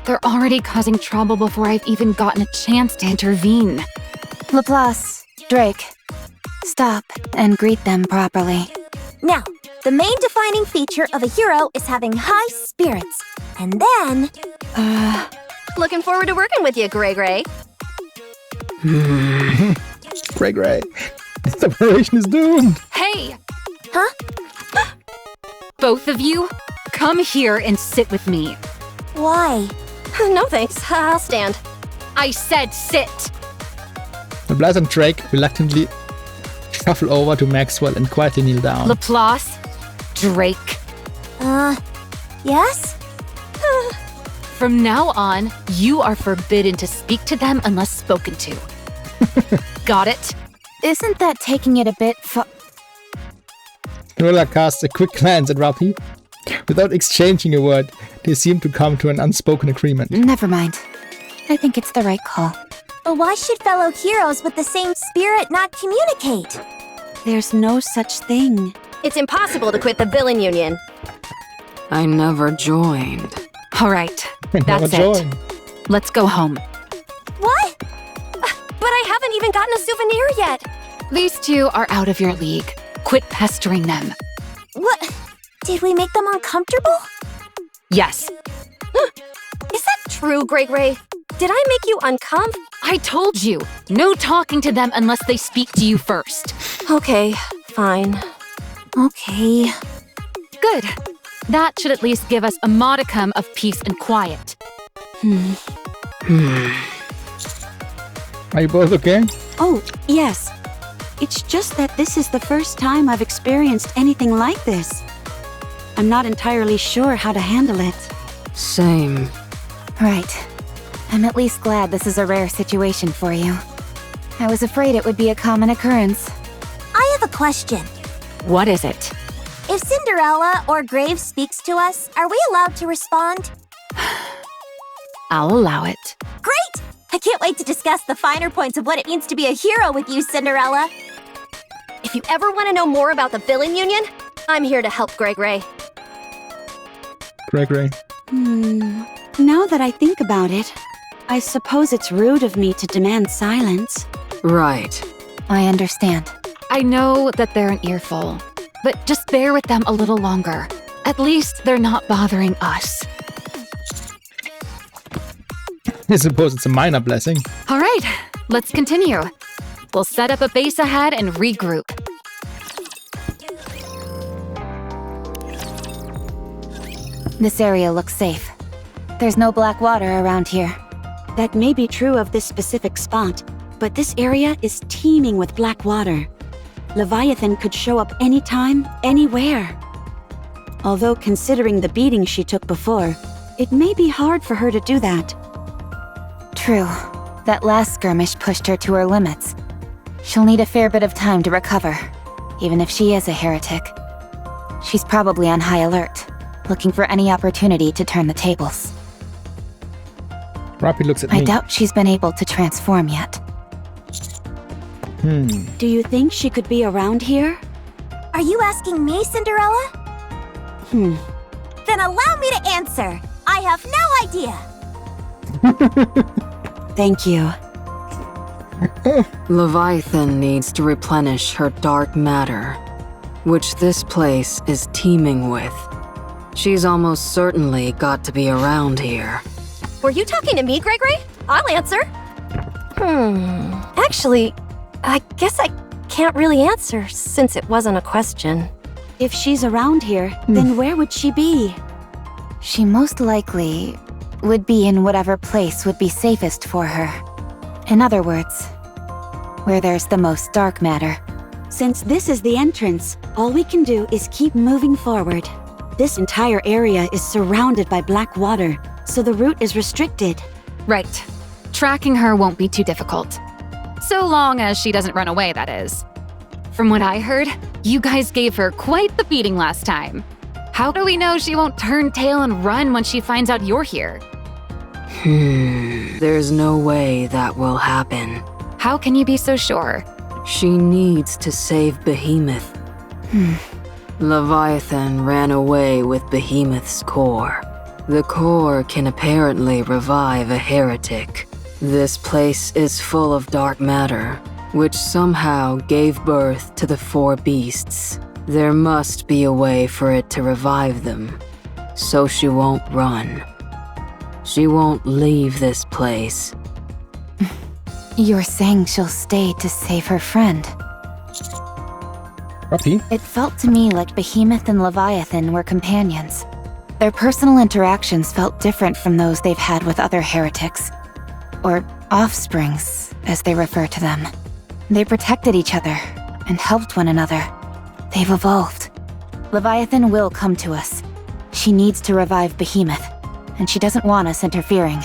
They're already causing trouble before I've even gotten a chance to intervene. Laplace, Drake, stop and greet them properly. Now, the main defining feature of a hero is having high spirits. And then... Looking forward to working with you, Gray Gray. Gray Gray. This operation is doomed. Hey! Huh? Both of you, come here and sit with me. Why? No thanks, I'll stand. I said sit! Laplace and Drake reluctantly shuffle over to Maxwell and quietly kneel down. Laplace, Drake. Yes? From now on, you are forbidden to speak to them unless spoken to. Got it? Isn't that taking it a bit Noella casts a quick glance at Rapi. Without exchanging a word, they seem to come to an unspoken agreement. Never mind. I think it's the right call. But why should fellow heroes with the same spirit not communicate? There's no such thing. It's impossible to quit the Villain Union. I never joined. All right, And now that's join. it. Let's go home. What? But I haven't even gotten a souvenir yet. These two are out of your league. Quit pestering them. What? Did we make them uncomfortable? Yes. Is that true, Gray Gray? Did I make you uncomfortable? I told you, no talking to them unless they speak to you first. Okay, fine. Okay. Good. That should at least give us a modicum of peace and quiet. Are you both okay? Oh, yes. It's just that this is the first time I've experienced anything like this. I'm not entirely sure how to handle it. Same. Right. I'm at least glad this is a rare situation for you. I was afraid it would be a common occurrence. I have a question. What is it? If Cinderella or Graves speaks to us, are we allowed to respond? I'll allow it. Great! I can't wait to discuss the finer points of what it means to be a hero with you, Cinderella. If you ever want to know more about the villain union, I'm here to help, Gregory. Gregory. Now that I think about it, I suppose it's rude of me to demand silence. Right. I understand. I know that they're an earful, but just bear with them a little longer. At least they're not bothering us. I suppose it's a minor blessing. All right, let's continue. We'll set up a base ahead and regroup. This area looks safe. There's no black water around here. That may be true of this specific spot, but this area is teeming with black water. Leviathan could show up anytime, anywhere. Although considering the beating she took before, it may be hard for her to do that. True. That last skirmish pushed her to her limits. She'll need a fair bit of time to recover, even if she is a heretic. She's probably on high alert, looking for any opportunity to turn the tables. Rappy looks at me. I doubt she's been able to transform yet. Do you think she could be around here? Are you asking me, Cinderella? Then allow me to answer. I have no idea. Thank you. Leviathan needs to replenish her dark matter, which this place is teeming with. She's almost certainly got to be around here. Were you talking to me, Gregory? I'll answer. Actually, I guess I can't really answer since it wasn't a question. If she's around here, then where would she be? She most likely would be in whatever place would be safest for her. In other words, where there's the most dark matter. Since this is the entrance, all we can do is keep moving forward. This entire area is surrounded by black water, so the route is restricted. Right. Tracking her won't be too difficult. So long as she doesn't run away, that is. From what I heard, you guys gave her quite the beating last time. How do we know she won't turn tail and run when she finds out you're here? There's no way that will happen. How can you be so sure? She needs to save Behemoth. Leviathan ran away with Behemoth's core. The core can apparently revive a heretic. This place is full of dark matter, which somehow gave birth to the four beasts. There must be a way for it to revive them, so she won't run. She won't leave this place. You're saying she'll stay to save her friend. Rappy? It felt to me like Behemoth and Leviathan were companions. Their personal interactions felt different from those they've had with other heretics. Or offsprings, as they refer to them. They protected each other and helped one another. They've evolved. Leviathan will come to us. She needs to revive Behemoth, and she doesn't want us interfering.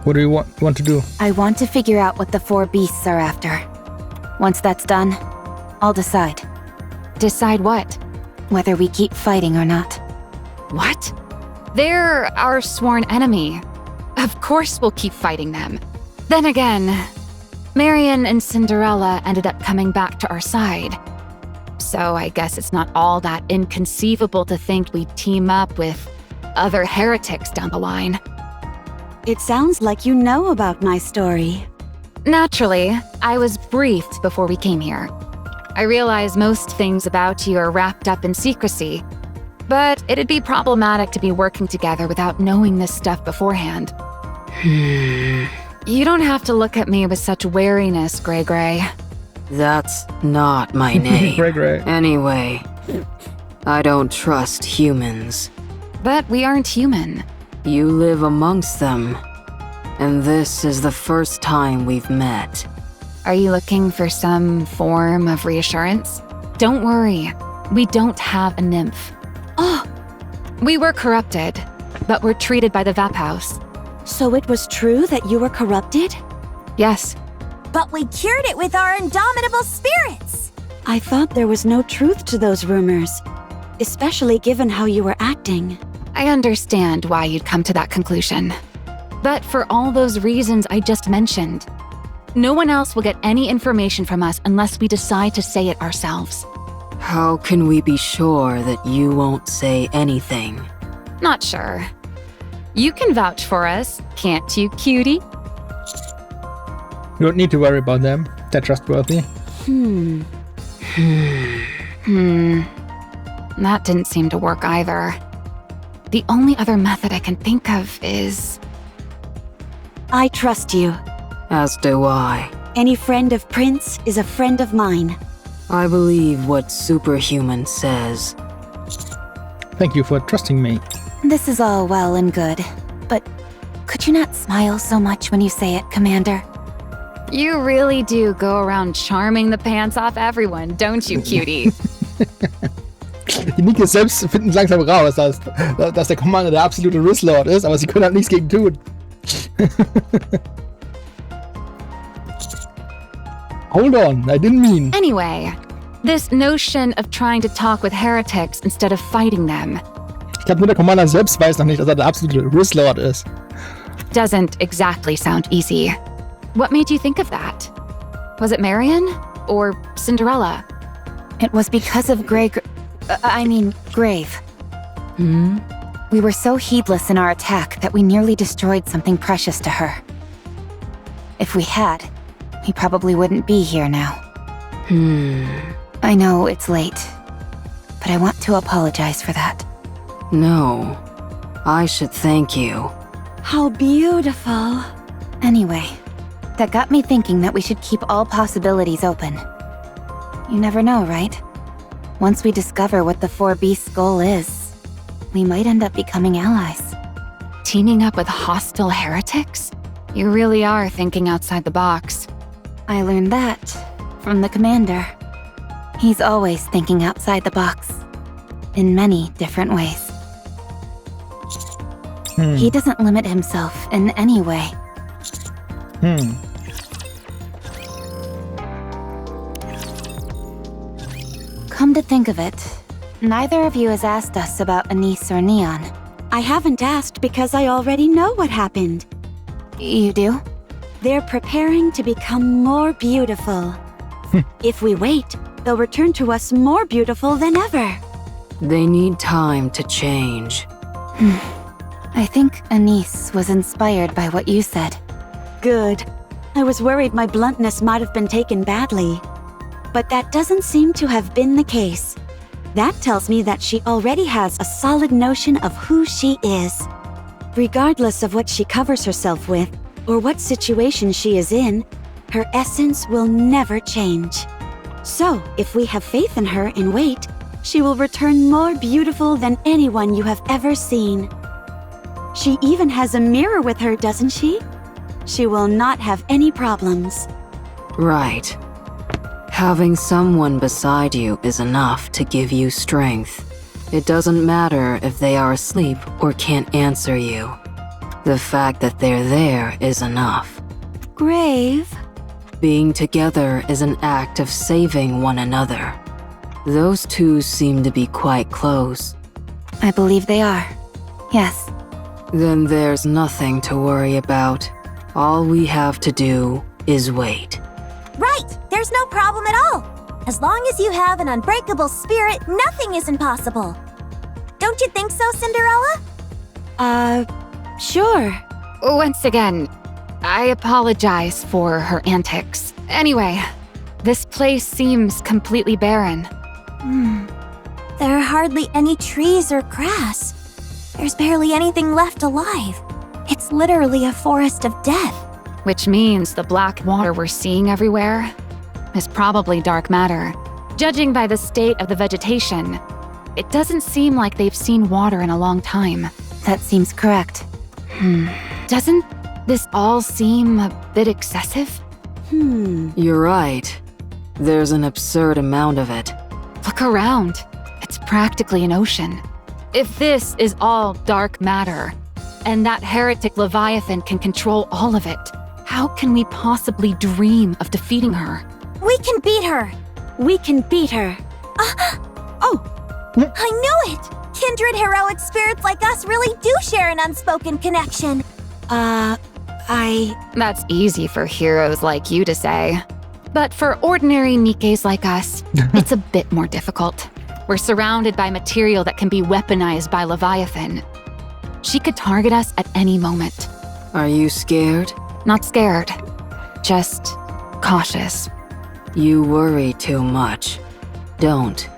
What do you want to do? I want to figure out what the four beasts are after. Once that's done, I'll decide. Decide what? Whether we keep fighting or not. What? They're our sworn enemy. Of course we'll keep fighting them. Then again, Marion and Cinderella ended up coming back to our side. So I guess it's not all that inconceivable to think we'd team up with other heretics down the line. It sounds like you know about my story. Naturally, I was briefed before we came here. I realize most things about you are wrapped up in secrecy, But it'd be problematic to be working together without knowing this stuff beforehand. You don't have to look at me with such wariness, Gray Gray. That's not my name. Gray Gray. Anyway, I don't trust humans. But we aren't human. You live amongst them, and this is the first time we've met. Are you looking for some form of reassurance? Don't worry, we don't have a nymph. Oh, We were corrupted, but were treated by the Vap House. so it was true that you were corrupted? Yes, But we cured it with our indomitable spirits! I thought there was no truth to those rumors, especially given how you were acting. I understand why you'd come to that conclusion. But for all those reasons I just mentioned, no one else will get any information from us unless we decide to say it ourselves. How can we be sure that you won't say anything? Not sure. You can vouch for us, can't you, cutie? You don't need to worry about them. They're trustworthy. That didn't seem to work either. The only other method I can think of is... I trust you. As do I. Any friend of Prince is a friend of mine. I believe what Superhuman says. Thank you for trusting me. This is all well and good, but could you not smile so much when you say it, Commander? You really do go around charming the pants off everyone, don't you, cutie? Die Nikke selbst finden langsam raus, dass der Commander der absolute Rizzlord ist, aber sie können halt nichts gegen tun. Hold on, I didn't mean. Anyway, this notion of trying to talk with heretics instead of fighting them Ich glaube, nur der Commander selbst weiß noch nicht, dass er der absolute Rizzlord ist. doesn't exactly sound easy. What made you think of that? Was it Marion? Or Cinderella? It was because of Grave. We were so heedless in our attack that we nearly destroyed something precious to her. If we had, we probably wouldn't be here now. I know it's late, but I want to apologize for that. No, I should thank you. How beautiful. Anyway, that got me thinking that we should keep all possibilities open. You never know, right? Once we discover what the Four Beasts' goal is, we might end up becoming allies. Teaming up with hostile heretics? You really are thinking outside the box. I learned that from the Commander. He's always thinking outside the box, in many different ways. He doesn't limit himself in any way. Come to think of it, neither of you has asked us about Anise or Neon. I haven't asked because I already know what happened. You do? They're preparing to become more beautiful. If we wait, they'll return to us more beautiful than ever. They need time to change. I think Anise was inspired by what you said. Good. I was worried my bluntness might have been taken badly. But that doesn't seem to have been the case. That tells me that she already has a solid notion of who she is. Regardless of what she covers herself with, or what situation she is in, her essence will never change. So, if we have faith in her and wait, she will return more beautiful than anyone you have ever seen. She even has a mirror with her, doesn't she? She will not have any problems. Right. Having someone beside you is enough to give you strength. It doesn't matter if they are asleep or can't answer you. The fact that they're there is enough. Grave. Being together is an act of saving one another. Those two seem to be quite close. I believe they are. Yes. Then there's nothing to worry about. All we have to do is wait. Right! There's no problem at all! As long as you have an unbreakable spirit, nothing is impossible. Don't you think so, Cinderella? Sure. Once again, I apologize for her antics. Anyway, this place seems completely barren. There are hardly any trees or grass. There's barely anything left alive. It's literally a forest of death. Which means the black water we're seeing everywhere is probably dark matter. Judging by the state of the vegetation, it doesn't seem like they've seen water in a long time. That seems correct. Doesn't this all seem a bit excessive? You're right. There's an absurd amount of it. Look around. It's practically an ocean. If this is all dark matter, and that heretic Leviathan can control all of it, how can we possibly dream of defeating her? We can beat her! We can beat her. I knew it! Kindred heroic spirits like us really do share an unspoken connection. That's easy for heroes like you to say. But for ordinary Nikkes like us, it's a bit more difficult. We're surrounded by material that can be weaponized by Leviathan. She could target us at any moment. Are you scared? Not scared, just cautious. You worry too much. Don't,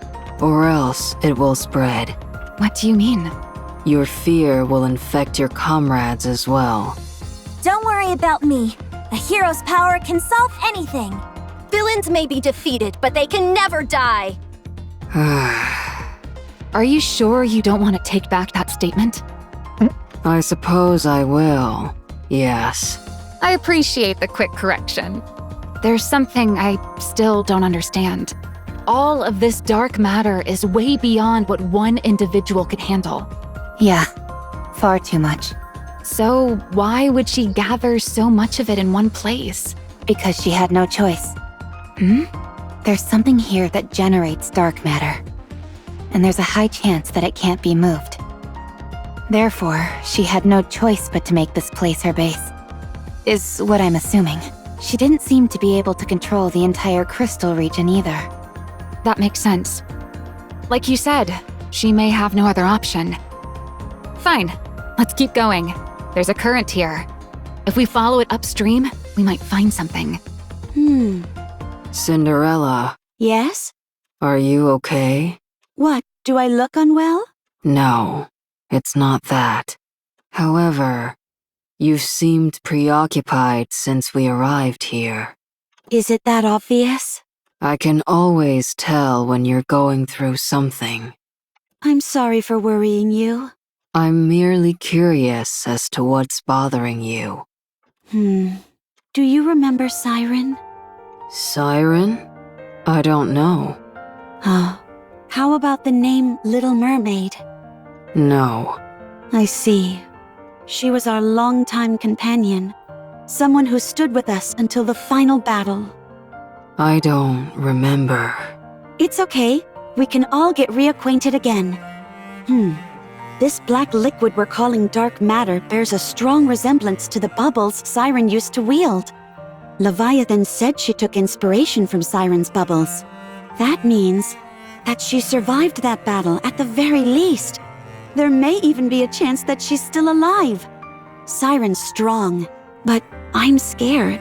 or else it will spread. What do you mean? Your fear will infect your comrades as well. Don't worry about me. A hero's power can solve anything. Villains may be defeated, but they can never die. Are you sure you don't want to take back that statement? I suppose I will. Yes. I appreciate the quick correction. There's something I still don't understand. All of this dark matter is way beyond what one individual could handle. Yeah, far too much. So why would she gather so much of it in one place? Because she had no choice. There's something here that generates dark matter. And there's a high chance that it can't be moved. Therefore, she had no choice but to make this place her base. Is what I'm assuming. She didn't seem to be able to control the entire crystal region either. That makes sense. Like you said, she may have no other option. Fine, let's keep going. There's a current here. If we follow it upstream, we might find something. Cinderella, Yes? are you okay? What, do I look unwell? No, it's not that. However, you've seemed preoccupied since we arrived here. Is it that obvious? I can always tell when you're going through something. I'm sorry for worrying you. I'm merely curious as to what's bothering you. Do you remember Siren? Siren? I don't know. How about the name Little Mermaid? No. I see. She was our longtime companion. Someone who stood with us until the final battle. I don't remember. It's okay. We can all get reacquainted again. This black liquid we're calling dark matter bears a strong resemblance to the bubbles Siren used to wield. Leviathan said she took inspiration from Siren's bubbles. That means that she survived that battle at the very least. There may even be a chance that she's still alive. Siren's strong, but I'm scared.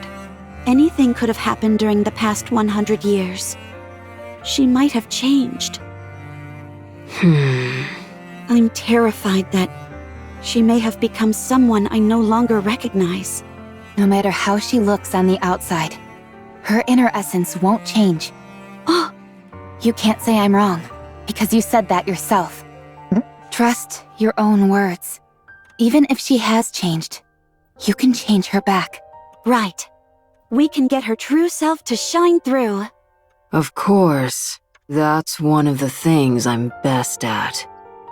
Anything could have happened during the past 100 years. She might have changed. I'm terrified that she may have become someone I no longer recognize. No matter how she looks on the outside, her inner essence won't change. Oh! You can't say I'm wrong, because you said that yourself. Trust your own words. Even if she has changed, you can change her back. Right. We can get her true self to shine through. Of course. That's one of the things I'm best at.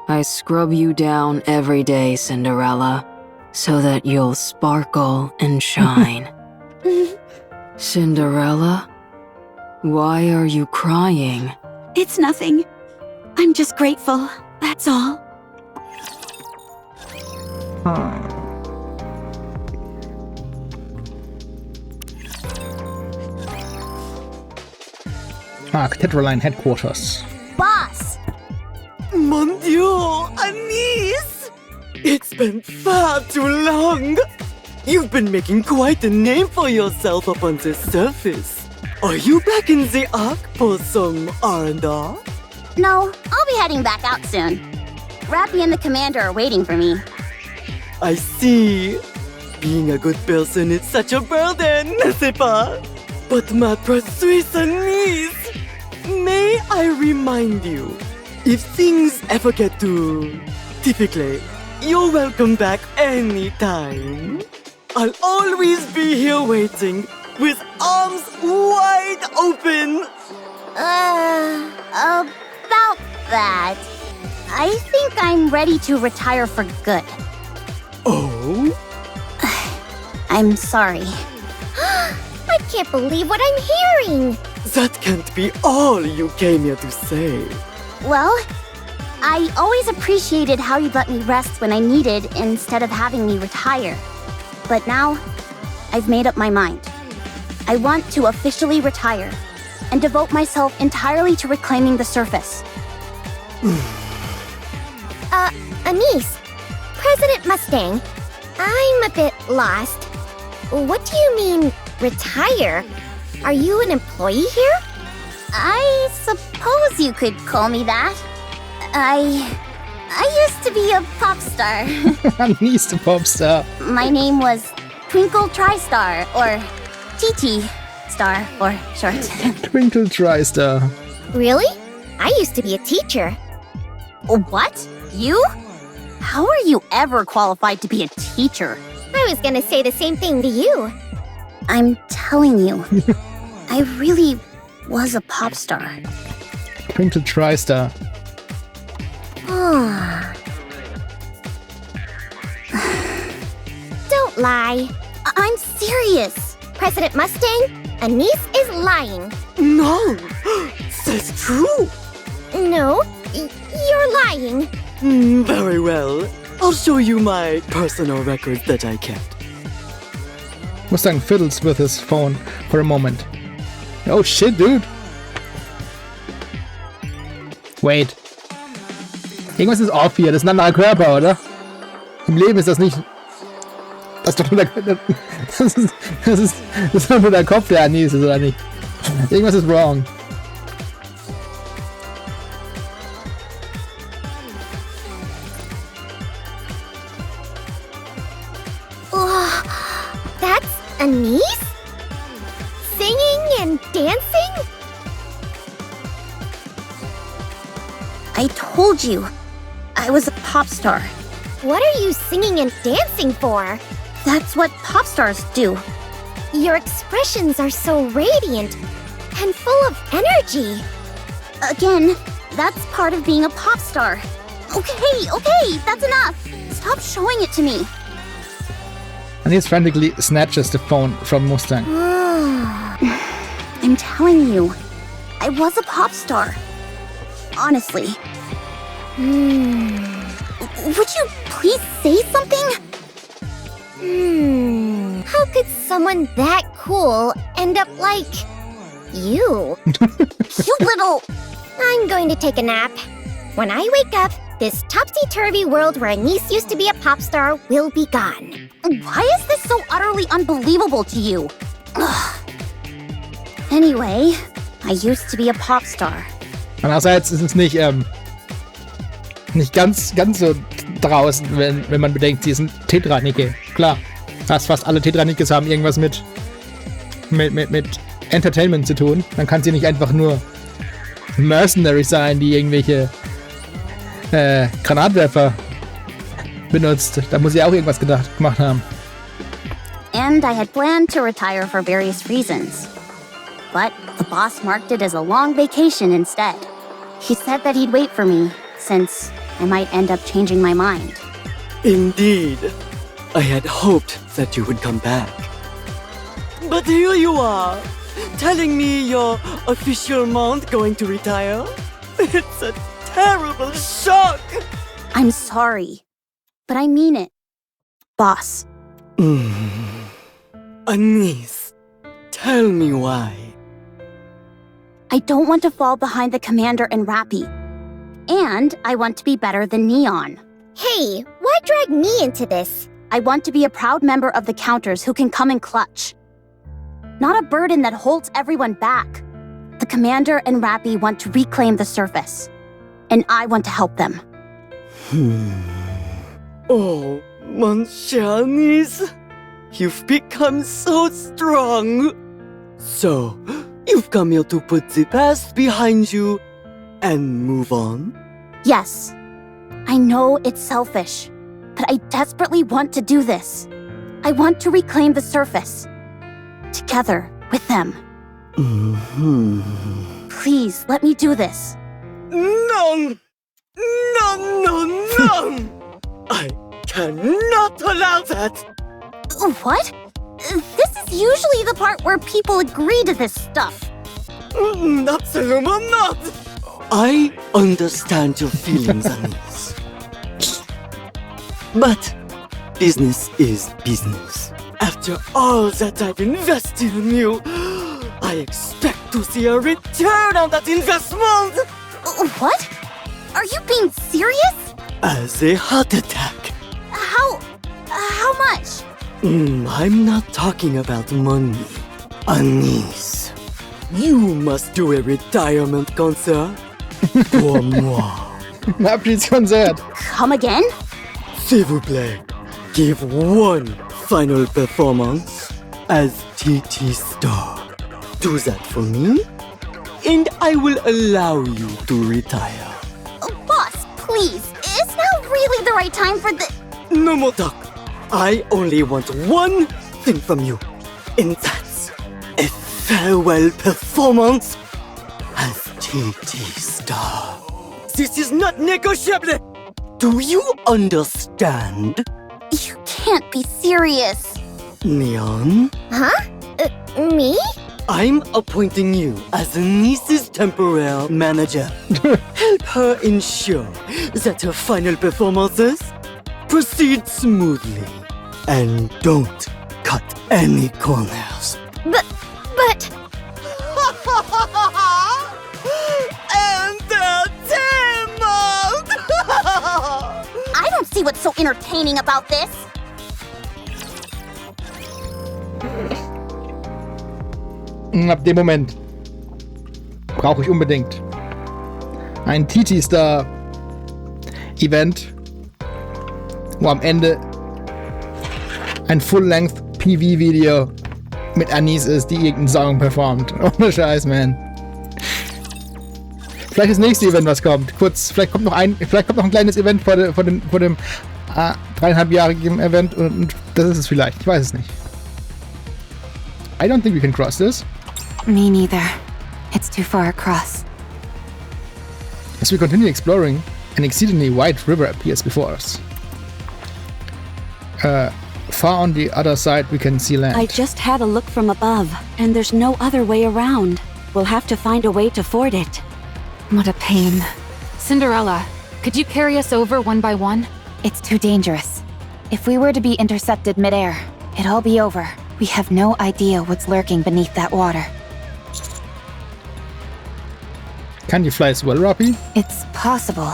I scrub you down every day, Cinderella, so that you'll sparkle and shine. Cinderella? Why are you crying? It's nothing. I'm just grateful, that's all. Tetraline Headquarters. Boss! Mon Dieu, Anise! It's been far too long. You've been making quite a name for yourself up on the surface. Are you back in the Ark for some R&R? No, I'll be heading back out soon. Rappy and the commander are waiting for me. I see. Being a good person is such a burden, n'est-ce pas? But ma précieuse niece, may I remind you, if things ever get too difficult, you're welcome back anytime. I'll always be here waiting with arms wide open. About that. I think I'm ready to retire for good. Oh? I'm sorry. I can't believe what I'm hearing! That can't be all you came here to say. Well, I always appreciated how you'd let me rest when I needed instead of having me retire. But now, I've made up my mind. I want to officially retire and devote myself entirely to reclaiming the surface. Anise, President Mustang, I'm a bit lost. What do you mean, retire? Are you an employee here? I suppose you could call me that. I used to be a pop star. He's the pop star. My name was Twinkle TriStar, or TT Star for short. Twinkle TriStar. Really? I used to be a teacher. What? You? How are you ever qualified to be a teacher? I was gonna say the same thing to you. I'm telling you, I really was a pop star. Twinkle TriStar. Don't lie. I'm serious. President Mustang, Anise is lying. No! That's true! No, you're lying. Very well. I'll show you my personal records that I kept. Mustang fiddles with his phone for a moment. Oh shit, dude. Wait. Irgendwas ist off hier. Das ist ein anderer Körper, oder? Im Leben ist das nicht... Das ist doch nur der... Das ist doch nur der Kopf, der Anis ist, oder nicht? Irgendwas ist wrong. That's Anise? Singing and dancing? I told you, I was a pop star. What are you singing and dancing for? That's what pop stars do. Your expressions are so radiant and full of energy. Again, that's part of being a pop star. Okay, that's enough. Stop showing it to me. Anis frantically snatches the phone from Mustang. I'm telling you, I was a pop star. Honestly. Would you please say something? How could someone that cool end up like you? You little... I'm going to take a nap. When I wake up, this topsy-turvy world where Anise used to be a pop star will be gone. Why is this so utterly unbelievable to you? Ugh. Anyway, I used to be a pop star. Andererseits ist es nicht ganz so draußen, wenn man bedenkt, sie ist ein Tetra-Nikke. Klar, fast alle Tetra-Nikkes haben irgendwas mit Entertainment zu tun. Dann kann sie nicht einfach nur Mercenary sein, die irgendwelche Granatwerfer benutzt. Da muss sie auch irgendwas gemacht haben. And I had planned to retire for various reasons. But the boss marked it as a long vacation instead. He said that he'd wait for me, since I might end up changing my mind. Indeed. I had hoped that you would come back. But here you are, telling me you're officiellement going to retire? It's a terrible shock! I'm sorry, but I mean it. Boss. Anise, tell me why. I don't want to fall behind the commander and Rappy. And I want to be better than Neon. Hey, why drag me into this? I want to be a proud member of the Counters who can come in clutch. Not a burden that holds everyone back. The commander and Rappy want to reclaim the surface. and I want to help them. Oh, mon cher niece. You've become so strong. So, you've come here to put the past behind you and move on? Yes, I know it's selfish, but I desperately want to do this. I want to reclaim the surface. Together with them. Please, let me do this. No! No, no, no! I cannot allow that! What? This is usually the part where people agree to this stuff. Absolutely not! I understand your feelings, Anis. But business is business. After all that I've invested in you, I expect to see a return on that investment! What? Are you being serious? As a heart attack. How much? I'm not talking about money. Anis, you must do a retirement concert pour moi. Ein Abschiedskonzert. Come again? S'il vous plaît, give one final performance as TT Star. Do that for me, and I will allow you to retire. Boss, please. Is now really the right time for the... No more talk. I only want one thing from you, and that's a farewell performance as TT Star. This is not negotiable. Do you understand? You can't be serious. Neon? Huh? Me? I'm appointing you as Nice's temporary manager. Help her ensure that her final performances proceed smoothly. And don't cut any corners. But... Entertainment! I don't see what's so entertaining about this. Ab dem Moment brauche ich unbedingt ein TT-Star-Event, wo am Ende ein Full-Length PV-Video mit Anis ist, die irgendeinen Song performt. Ohne Scheiß, man. Vielleicht das nächste Event, was kommt. Vielleicht kommt noch ein kleines Event vor dem 3,5-jährigen Event und das ist es vielleicht. Ich weiß es nicht. I don't think we can cross this. Me neither. It's too far across. As we continue exploring, an exceedingly wide river appears before us. Far on the other side, we can see land. I just had a look from above, and there's no other way around. We'll have to find a way to ford it. What a pain. Cinderella, could you carry us over one by one? It's too dangerous. If we were to be intercepted midair, it'd all be over. We have no idea what's lurking beneath that water. Can you fly as well, Robbie? It's possible.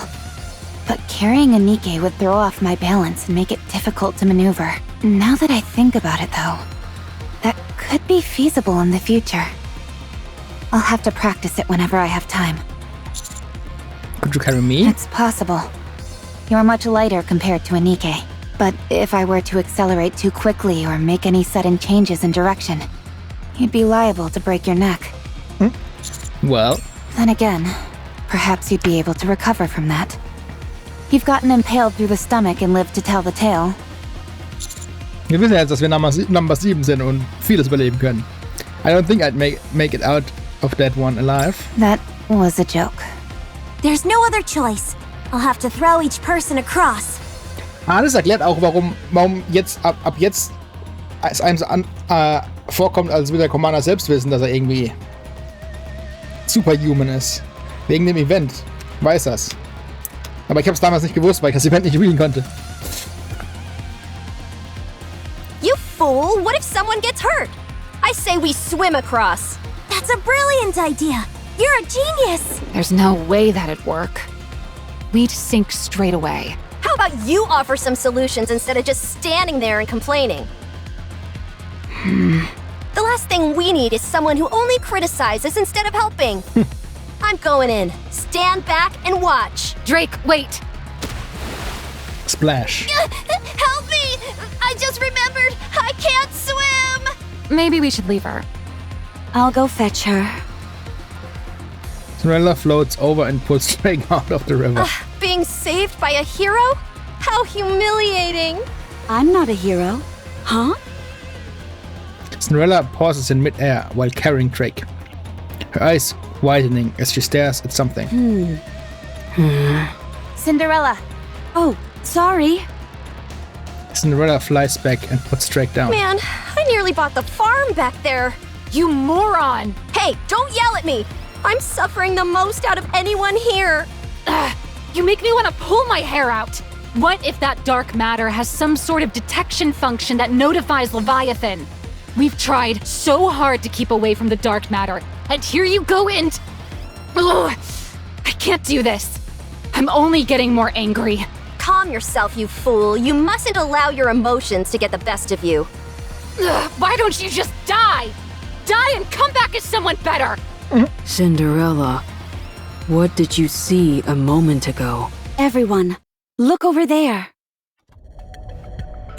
But carrying a Nikke would throw off my balance and make it difficult to maneuver. Now that I think about it, though, that could be feasible in the future. I'll have to practice it whenever I have time. Could you carry me? It's possible. You're much lighter compared to a Nikke. But if I were to accelerate too quickly or make any sudden changes in direction, you'd be liable to break your neck. Well. Then again, perhaps you'd be able to recover from that. You've gotten impaled through the stomach and lived to tell the tale. Wir wissen jetzt, dass wir Number 7 sind und vieles überleben können. I don't think I'd make it out of that one alive. That was a joke. There's no other choice. I'll have to throw each person across. Das erklärt auch, warum jetzt ab jetzt es einem so vorkommt, als würde der Commander selbst wissen, dass er irgendwie superhuman ist. Wegen dem Event. Weiß das. Aber ich habe es damals nicht gewusst, weil ich das Event nicht regeln konnte. You fool! What if someone gets hurt? I say we swim across. That's a brilliant idea. You're a genius. There's no way that'd work. We'd sink straight away. How about you offer some solutions instead of just standing there and complaining? The last thing we need is someone who only criticizes instead of helping. I'm going in. Stand back and watch. Drake, wait! Splash. Help me! I just remembered I can't swim! Maybe we should leave her. I'll go fetch her. Cinderella floats over and pulls Drake out of the river. Being saved by a hero? How humiliating! I'm not a hero. Huh? Cinderella pauses in midair while carrying Drake, her eyes widening as she stares at something. Cinderella. Oh, sorry. Cinderella flies back and puts Drake down. Man, I nearly bought the farm back there. You moron! Hey, don't yell at me! I'm suffering the most out of anyone here. You make me want to pull my hair out! What if that dark matter has some sort of detection function that notifies Leviathan? We've tried so hard to keep away from the dark matter, and here you go and... Ugh, I can't do this. I'm only getting more angry. Calm yourself, you fool. You mustn't allow your emotions to get the best of you. Ugh, why don't you just die? Die and come back as someone better! Cinderella, what did you see a moment ago? Everyone, look over there.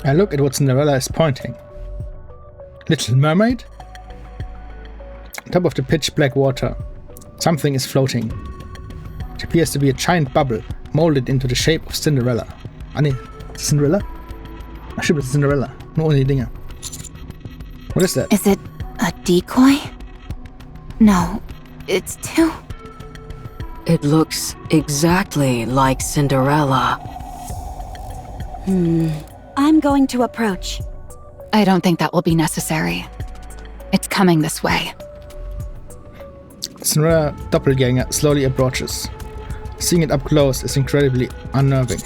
I look at what Cinderella is pointing. Little Mermaid? On top of the pitch black water, something is floating. It appears to be a giant bubble molded into the shape of Cinderella. Ah nee, Cinderella? Ach stimmt, das ist Cinderella. Nur ohne die Dinger. What is that? Is it a decoy? No, it's too... It looks exactly like Cinderella. I'm going to approach. I don't think that will be necessary. It's coming this way. Cinderella doppelganger slowly approaches. Seeing it up close is incredibly unnerving.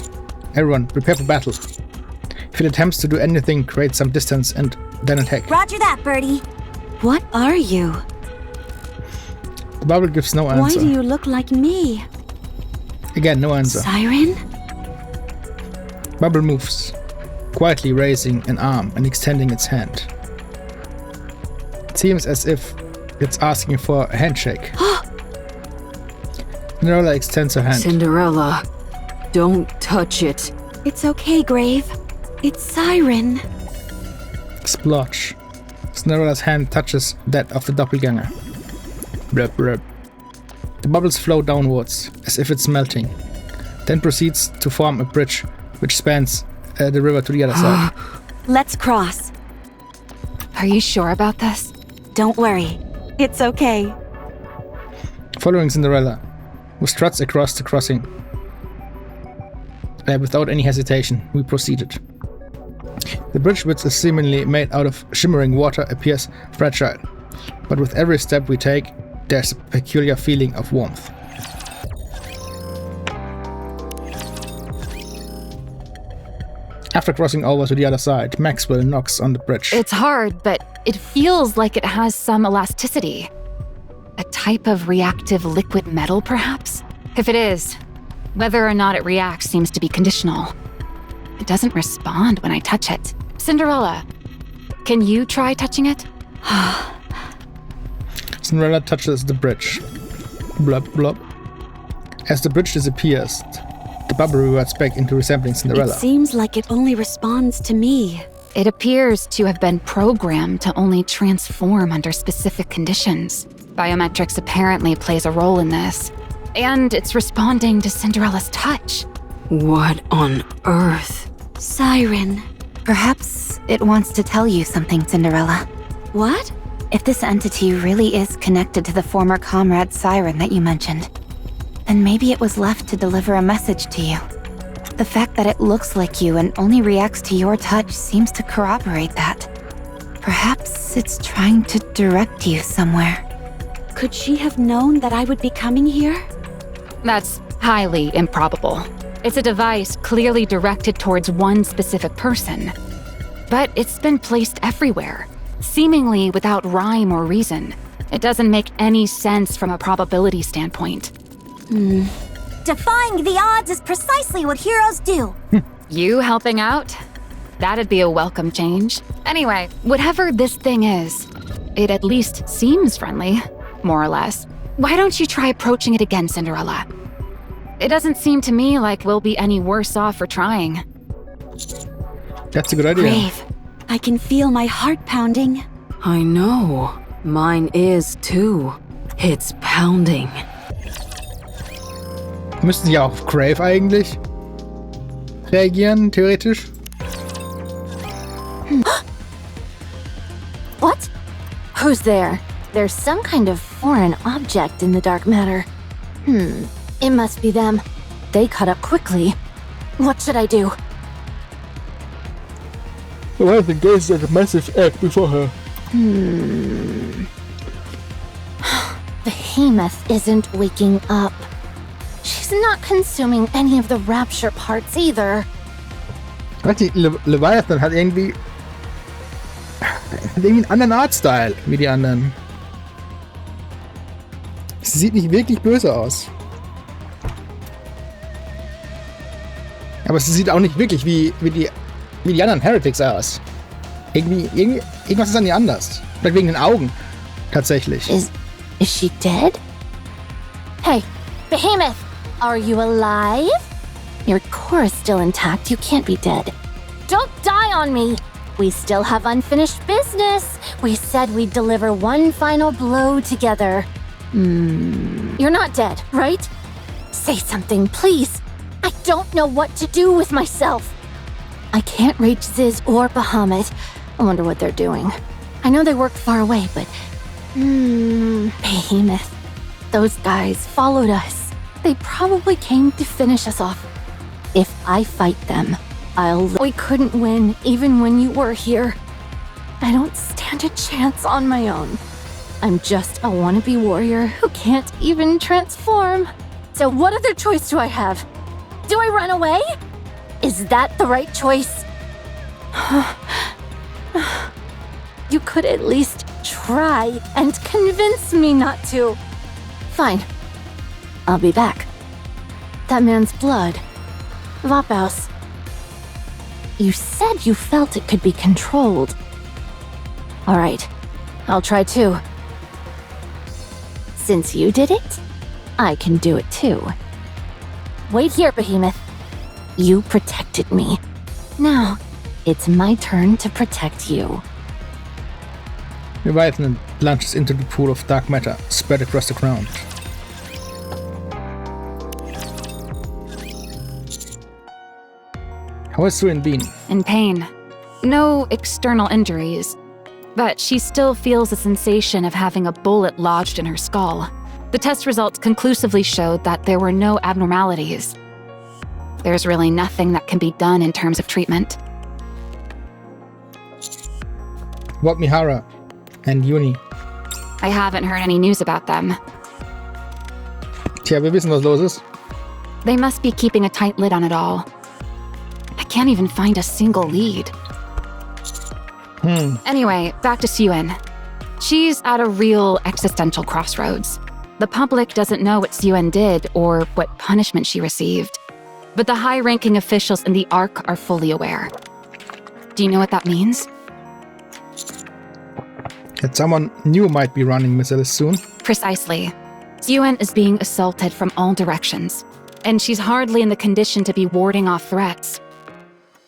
Everyone, prepare for battle. If it attempts to do anything, create some distance and then attack. Roger that, Birdie. What are you? The bubble gives no Why answer. do you look like me? Again, no answer. Siren? Bubble moves, quietly raising an arm and extending its hand. It seems as if it's asking for a handshake. Cinderella extends her hand. Cinderella, don't touch it. It's okay, Grave. It's Siren. Splotch. Cinderella's hand touches that of the doppelganger. Blub, blub. The bubbles flow downwards, as if it's melting, then proceeds to form a bridge which spans the river to the other side. Let's cross. Are you sure about this? Don't worry. It's okay. Following Cinderella, who struts across the crossing. Without any hesitation, we proceeded. The bridge, which is seemingly made out of shimmering water, appears fragile, but with every step we take, there's a peculiar feeling of warmth. After crossing over to the other side, Maxwell knocks on the bridge. It's hard, but it feels like it has some elasticity. A type of reactive liquid metal, perhaps? If it is, whether or not it reacts seems to be conditional. It doesn't respond when I touch it. Cinderella, can you try touching it? Cinderella touches the bridge. Blub, blub. As the bridge disappears, the bubble reverts back into resembling Cinderella. It seems like it only responds to me. It appears to have been programmed to only transform under specific conditions. Biometrics apparently plays a role in this. And it's responding to Cinderella's touch. What on earth? Siren. Perhaps it wants to tell you something, Cinderella. What? If this entity really is connected to the former comrade Siren that you mentioned, then maybe it was left to deliver a message to you. The fact that it looks like you and only reacts to your touch seems to corroborate that. Perhaps it's trying to direct you somewhere. Could she have known that I would be coming here? That's highly improbable. It's a device clearly directed towards one specific person. But it's been placed everywhere, seemingly without rhyme or reason. It doesn't make any sense from a probability standpoint. Defying the odds is precisely what heroes do. You helping out? That'd be a welcome change. Anyway, whatever this thing is, it at least seems friendly, more or less. Why don't you try approaching it again, Cinderella? It doesn't seem to me like we'll be any worse off for trying. That's a good idea. Brave. I can feel my heart pounding. I know. Mine is too. It's pounding. Müssten sie auch auf Crave eigentlich reagieren, theoretisch? What? Who's there? There's some kind of foreign object in the dark matter. It must be them. They cut up quickly. What should I do? Well, the gaze at a massive egg before her. Behemoth isn't waking up. She's not consuming any of the rapture parts either. Weiß nicht, Leviathan hat irgendwie einen anderen Artstyle wie die anderen. Sie sieht nicht wirklich böse aus. Aber sie sieht auch nicht wirklich wie die anderen Heretics aus. Irgendwas ist an ihr anders. Vielleicht wegen den Augen. Tatsächlich. Is she dead? Hey, Behemoth! Are you alive? Your core is still intact. You can't be dead. Don't die on me! We still have unfinished business. We said we'd deliver one final blow together. You're not dead, right? Say something, please. I don't know what to do with myself. I can't reach Ziz or Bahamut. I wonder what they're doing. I know they work far away, but... Behemoth. Those guys followed us. They probably came to finish us off. If I fight them, We couldn't win, even when you were here. I don't stand a chance on my own. I'm just a wannabe warrior who can't even transform. So what other choice do I have? Do I run away? Is that the right choice? You could at least try and convince me not to. Fine. I'll be back. That man's blood. Vapaus. You said you felt it could be controlled. All right. I'll try too. Since you did it, I can do it too. Wait here, Behemoth. You protected me. Now, it's my turn to protect you. Leviathan lunges into the pool of dark matter spread across the ground. How has Suin been? In pain. No external injuries. But she still feels the sensation of having a bullet lodged in her skull. The test results conclusively showed that there were no abnormalities. There's really nothing that can be done in terms of treatment. What Mihara and Uni? I haven't heard any news about them. Tja, wir wissen, was los ist. They must be keeping a tight lid on it all. I can't even find a single lead. Anyway, back to Suen. She's at a real existential crossroads. The public doesn't know what Suen did or what punishment she received. But the high-ranking officials in the Ark are fully aware. Do you know what that means? That someone new might be running Missiles soon. Precisely. Suen is being assaulted from all directions, and she's hardly in the condition to be warding off threats.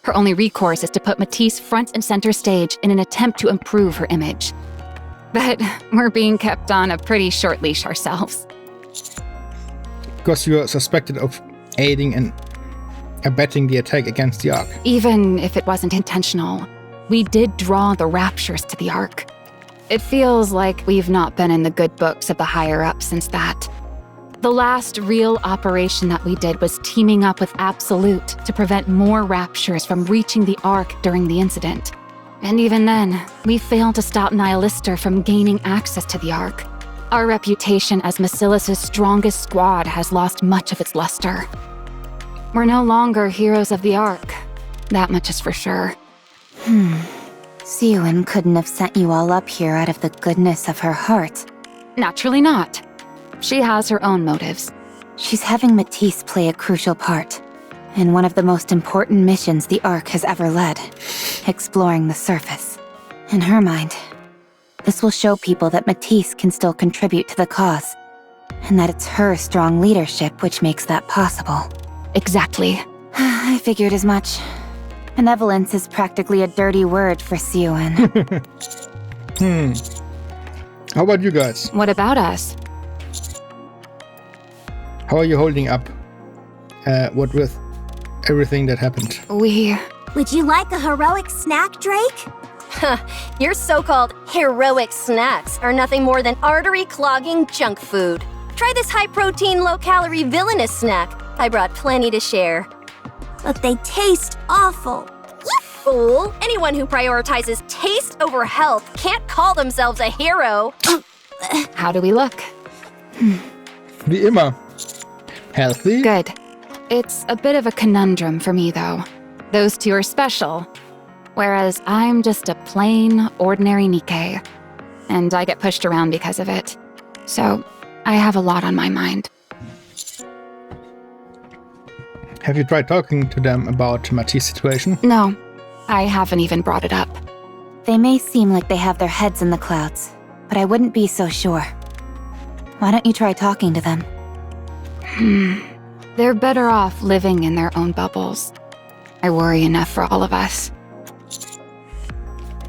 Her only recourse is to put Matisse front and center stage in an attempt to improve her image. But we're being kept on a pretty short leash ourselves. Because you are suspected of aiding and abetting the attack against the Ark. Even if it wasn't intentional, we did draw the raptures to the Ark. It feels like we've not been in the good books of the higher-ups since that. The last real operation that we did was teaming up with Absolute to prevent more raptures from reaching the Ark during the incident. And even then, we failed to stop Nihilister from gaining access to the Ark. Our reputation as Macilis' strongest squad has lost much of its luster. We're no longer heroes of the Ark. That much is for sure. Suen couldn't have sent you all up here out of the goodness of her heart. Naturally not. She has her own motives. She's having Matisse play a crucial part in one of the most important missions the Ark has ever led, exploring the surface. In her mind, this will show people that Matisse can still contribute to the cause, And that it's her strong leadership which makes that possible. Exactly. I figured as much. Benevolence is practically a dirty word for Siouan. How about you guys? What about us? How are you holding up? What with everything that happened? Would you like a heroic snack, Drake? Your so-called heroic snacks are nothing more than artery-clogging junk food. Try this high-protein, low-calorie villainous snack. I brought plenty to share. But they taste awful. You fool! Anyone who prioritizes taste over health can't call themselves a hero. How do we look? Wie immer. Healthy? Good. It's a bit of a conundrum for me, though. Those two are special, whereas I'm just a plain, ordinary Nikke, and I get pushed around because of it. So, I have a lot on my mind. Have you tried talking to them about Matisse' situation? No, I haven't even brought it up. They may seem like they have their heads in the clouds, but I wouldn't be so sure. Why don't you try talking to them? They're better off living in their own bubbles. I worry enough for all of us.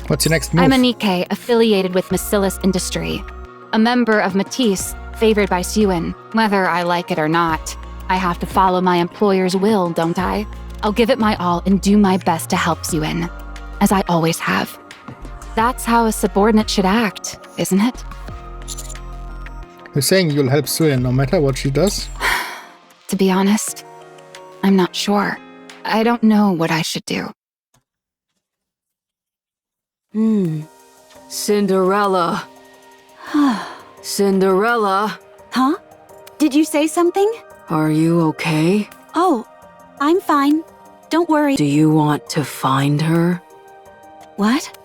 What's your next move? I'm a Nikke affiliated with Macillus Industry, a member of Matisse, favored by Siouan. Whether I like it or not, I have to follow my employer's will, don't I? I'll give it my all and do my best to help Siouan, as I always have. That's how a subordinate should act, isn't it? You're saying you'll help Siouan no matter what she does? To be honest, I'm not sure. I don't know what I should do. Cinderella. Cinderella. Huh? Did you say something? Are you okay? Oh, I'm fine. Don't worry. Do you want to find her? What?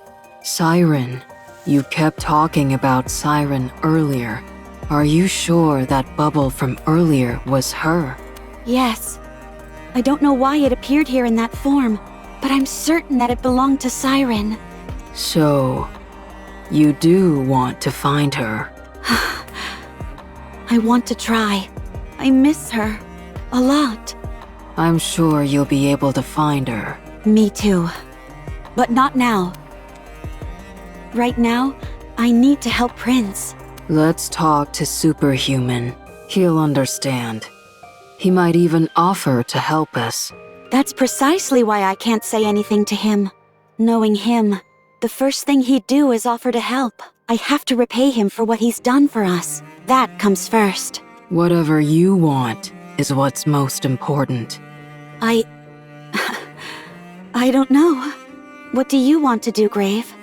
Siren. You kept talking about Siren earlier. Are you sure that bubble from earlier was her? Yes. I don't know why it appeared here in that form, but I'm certain that it belonged to Siren. So, you do want to find her? I want to try. I miss her. A lot. I'm sure you'll be able to find her. Me too. But not now. Right now, I need to help Prince. Let's talk to Superhuman. He'll understand. He might even offer to help us. That's precisely why I can't say anything to him. Knowing him, the first thing he'd do is offer to help. I have to repay him for what he's done for us. That comes first. Whatever you want is what's most important. I don't know. What do you want to do, Grave?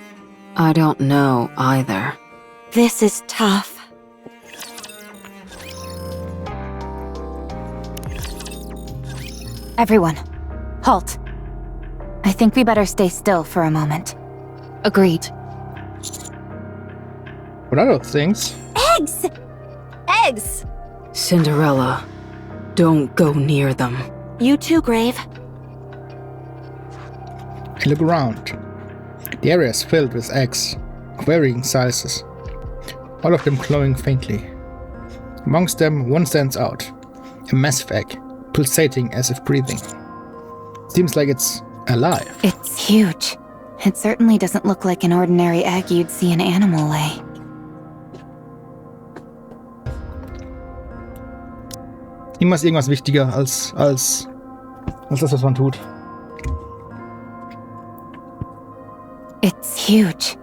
I don't know either. This is tough. Everyone, halt. I think we better stay still for a moment. Agreed. What are those things? Eggs! Eggs! Cinderella, don't go near them. You too, Grave. I look around. The area is filled with eggs of varying sizes, all of them glowing faintly. Amongst them, one stands out, a massive egg, pulsating as if breathing. Seems like it's alive. It's huge. It certainly doesn't look like an ordinary egg you'd see an animal lay. Immer ist irgendwas wichtiger als das, was man tut. It's huge.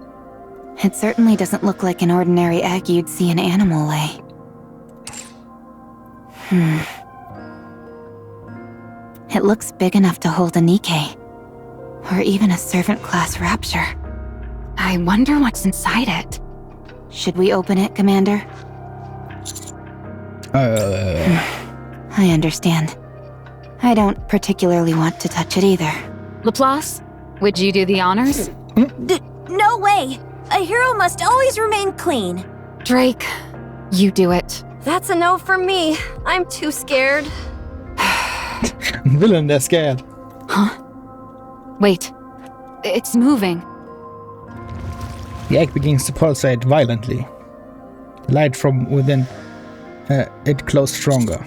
It certainly doesn't look like an ordinary egg you'd see an animal lay. It looks big enough to hold a Nikke. Or even a servant-class rapture. I wonder what's inside it. Should we open it, Commander? I understand. I don't particularly want to touch it either. Laplace, would you do the honors? No way! A hero must always remain clean. Drake, you do it. That's a no for me. I'm too scared. Villain, they're scared. Huh? Wait. It's moving. The egg begins to pulsate violently. Light from within it close stronger.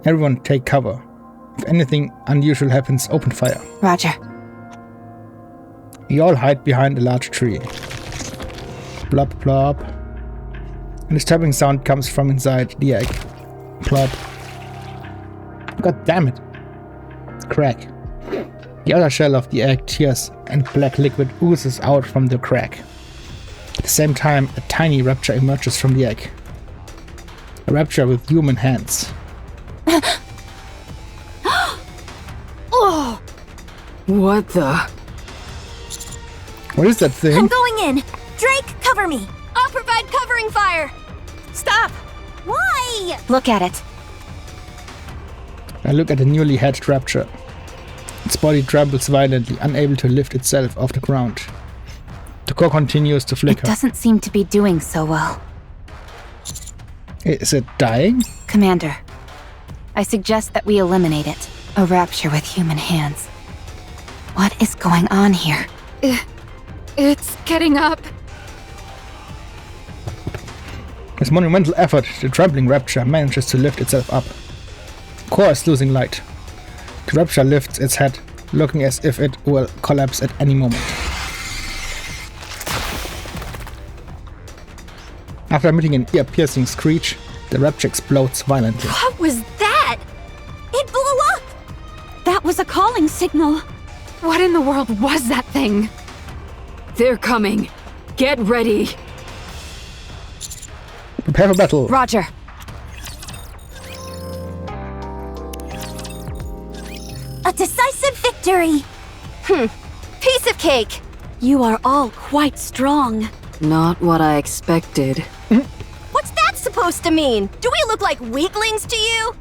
Everyone take cover. If anything unusual happens, open fire. Roger. We all hide behind a large tree. Plop, plop. A disturbing sound comes from inside the egg. Plop. God damn it. Crack. The outer shell of the egg tears and black liquid oozes out from the crack. At the same time, a tiny rapture emerges from the egg. A rapture with human hands. Oh! What the? What is that thing? I'm going in. Drake, cover me. I'll provide covering fire! Stop. Why? Look at it. I look at the newly hatched rapture. Its body trembles violently, unable to lift itself off the ground. The core continues to It flicker. doesn't seem to be doing so well. Is it dying? Commander, I suggest that we eliminate it. A rapture with human hands. What is going on here? It's getting up. With monumental effort, the trembling rapture manages to lift itself up. Core is losing light. The rapture lifts its head, looking as if it will collapse at any moment. After emitting an ear-piercing screech, the rapture explodes violently. What was that? It blew up! That was a calling signal. What in the world was that thing? They're coming. Get ready. Prepare for battle. Roger. A decisive victory. Piece of cake! You are all quite strong. Not what I expected. What's that supposed to mean? Do we look like weaklings to you?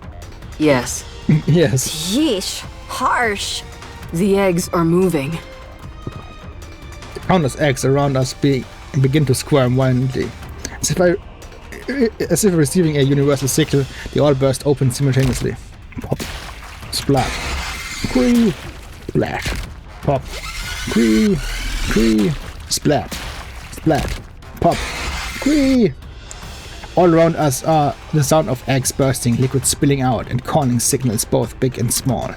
Yes, Yes. Yeesh. Harsh. the eggs are moving. Countless eggs around us begin to squirm violently. As if receiving a universal signal, they all burst open simultaneously. Pop. Splat. Cree. Splash. Pop. Cree. Cree. Splat. Splat. Pop. Cree. All around us are the sound of eggs bursting, liquid spilling out, and calling signals both big and small.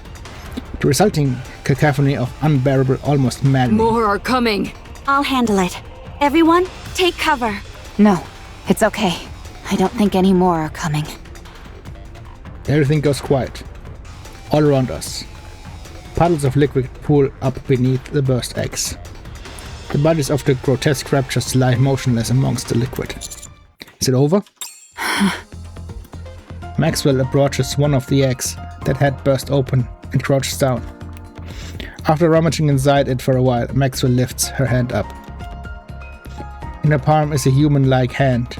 The resulting cacophony of unbearable, almost maddening. More are coming. I'll handle it. Everyone, take cover. No, it's okay. I don't think any more are coming. Everything goes quiet. All around us. Puddles of liquid pool up beneath the burst eggs. The bodies of the grotesque raptures lie motionless amongst the liquid. Is it over? Maxwell approaches one of the eggs that had burst open and crouches down. After rummaging inside it for a while, Maxwell lifts her hand up. In her palm is a human-like hand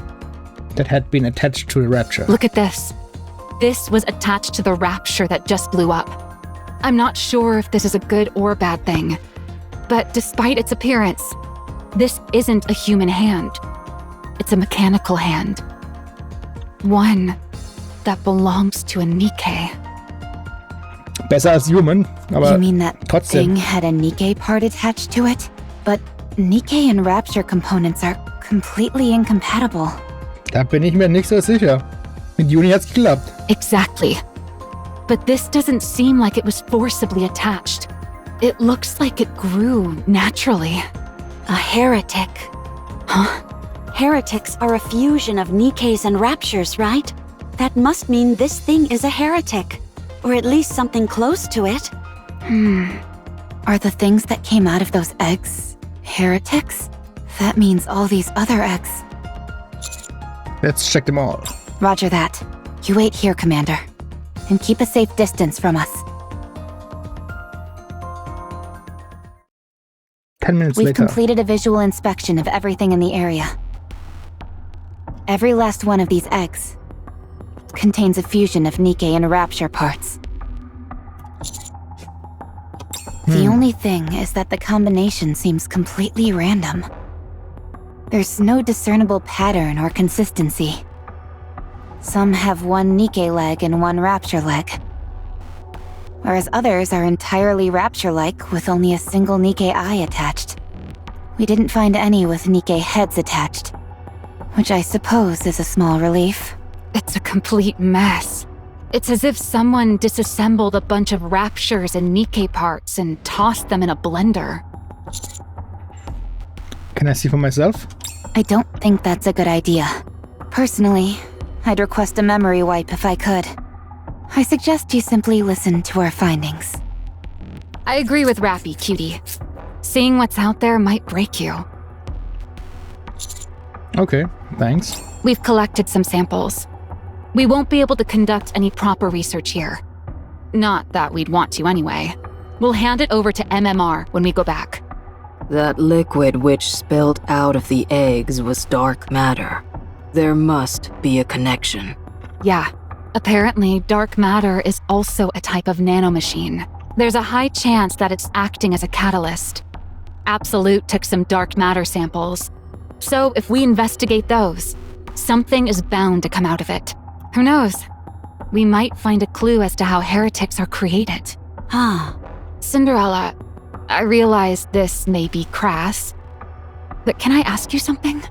that had been attached to the rapture. Look at this. This was attached to the rapture that just blew up. I'm not sure if this is a good or bad thing, but despite its appearance, this isn't a human hand. It's a mechanical hand. One that belongs to a Nikke. Besser als human, aber You mean that trotzdem. thing had a Nikke part attached to it? But Nikke and Rapture components are completely incompatible. Da bin ich mir nicht so sicher. Mit Juni hat's geklappt. Exactly. But this doesn't seem like it was forcibly attached. It looks like it grew naturally. A heretic. Huh? Heretics are a fusion of Nikkes and Raptures, right? That must mean this thing is a heretic. Or at least something close to it. Are the things that came out of those eggs heretics? That means all these other eggs. Let's check them all. Roger that. You wait here, Commander. And keep a safe distance from us. 10 minutes We've later. completed a visual inspection of everything in the area. Every last one of these eggs contains a fusion of Nikke and Rapture parts. The only thing is that the combination seems completely random. There's no discernible pattern or consistency. Some have one Nikke leg and one Rapture leg, whereas others are entirely Rapture-like with only a single Nikke eye attached. We didn't find any with Nikke heads attached, which I suppose is a small relief. It's a complete mess. It's as if someone disassembled a bunch of Raptures and Nikke parts and tossed them in a blender. Can I see for myself? I don't think that's a good idea. Personally, I'd request a memory wipe if I could. I suggest you simply listen to our findings. I agree with Rappy, cutie. Seeing what's out there might break you. Okay, thanks. We've collected some samples. We won't be able to conduct any proper research here. Not that we'd want to anyway. We'll hand it over to MMR when we go back. That liquid which spilled out of the eggs was dark matter. There must be a connection. Yeah. Apparently, dark matter is also a type of nanomachine. There's a high chance that it's acting as a catalyst. Absolute took some dark matter samples. So if we investigate those, something is bound to come out of it. Who knows? We might find a clue as to how heretics are created. Cinderella, I realize this may be crass, but can I ask you something?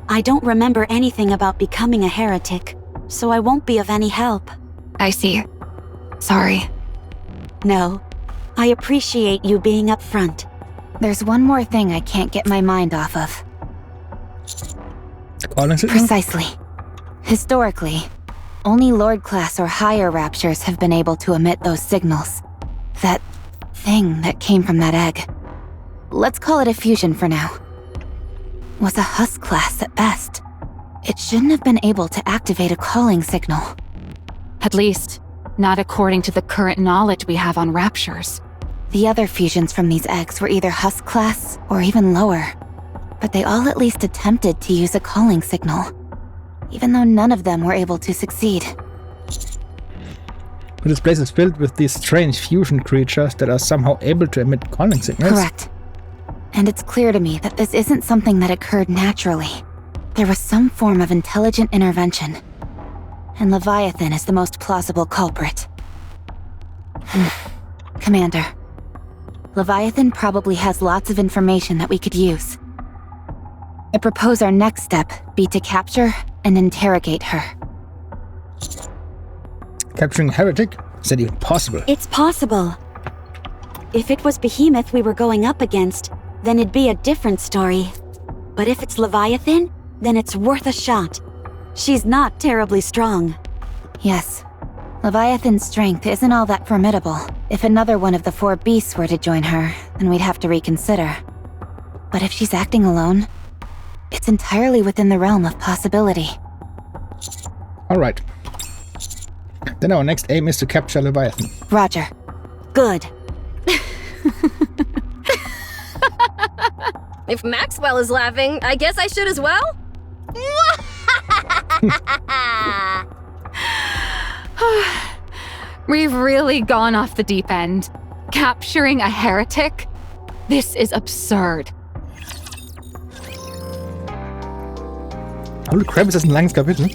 I don't remember anything about becoming a heretic, so I won't be of any help. I see. Sorry. No, I appreciate you being upfront. There's one more thing I can't get my mind off of. Calling signal? Precisely. Historically, only Lord class or higher Raptures have been able to emit those signals. That thing that came from that egg. Let's call it a fusion for now. Was a Husk class at best. It shouldn't have been able to activate a calling signal. At least, not according to the current knowledge we have on Raptures. The other fusions from these eggs were either Husk class or even lower. But they all at least attempted to use a calling signal, even though none of them were able to succeed. But this place is filled with these strange fusion creatures that are somehow able to emit calling signals. Correct. And it's clear to me that this isn't something that occurred naturally. There was some form of intelligent intervention. And Leviathan is the most plausible culprit. Commander, Leviathan probably has lots of information that we could use. I propose our next step be to capture and interrogate her. Capturing a heretic? Is that even possible? It's possible. If it was Behemoth we were going up against, then it'd be a different story. But if it's Leviathan, then it's worth a shot. She's not terribly strong. Yes. Leviathan's strength isn't all that formidable. If another one of the 4 beasts were to join her, then we'd have to reconsider. But if she's acting alone, it's entirely within the realm of possibility. Alright. Then our next aim is to capture Leviathan. Roger. Good. If Maxwell is laughing, I guess I should as well? We've really gone off the deep end. Capturing a heretic? This is absurd. Holy crap, ist das ein langes Kapitel?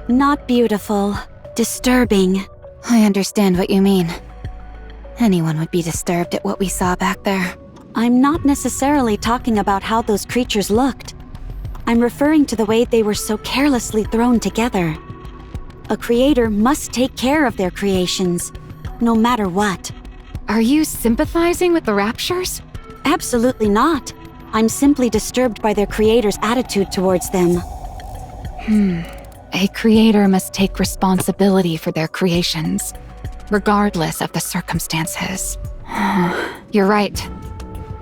Not beautiful. Disturbing. I understand what you mean. Anyone would be disturbed at what we saw back there. I'm not necessarily talking about how those creatures looked. I'm referring to the way they were so carelessly thrown together. A creator must take care of their creations, no matter what. Are you sympathizing with the Raptures? Absolutely not. I'm simply disturbed by their creator's attitude towards them. A creator must take responsibility for their creations, regardless of the circumstances. You're right.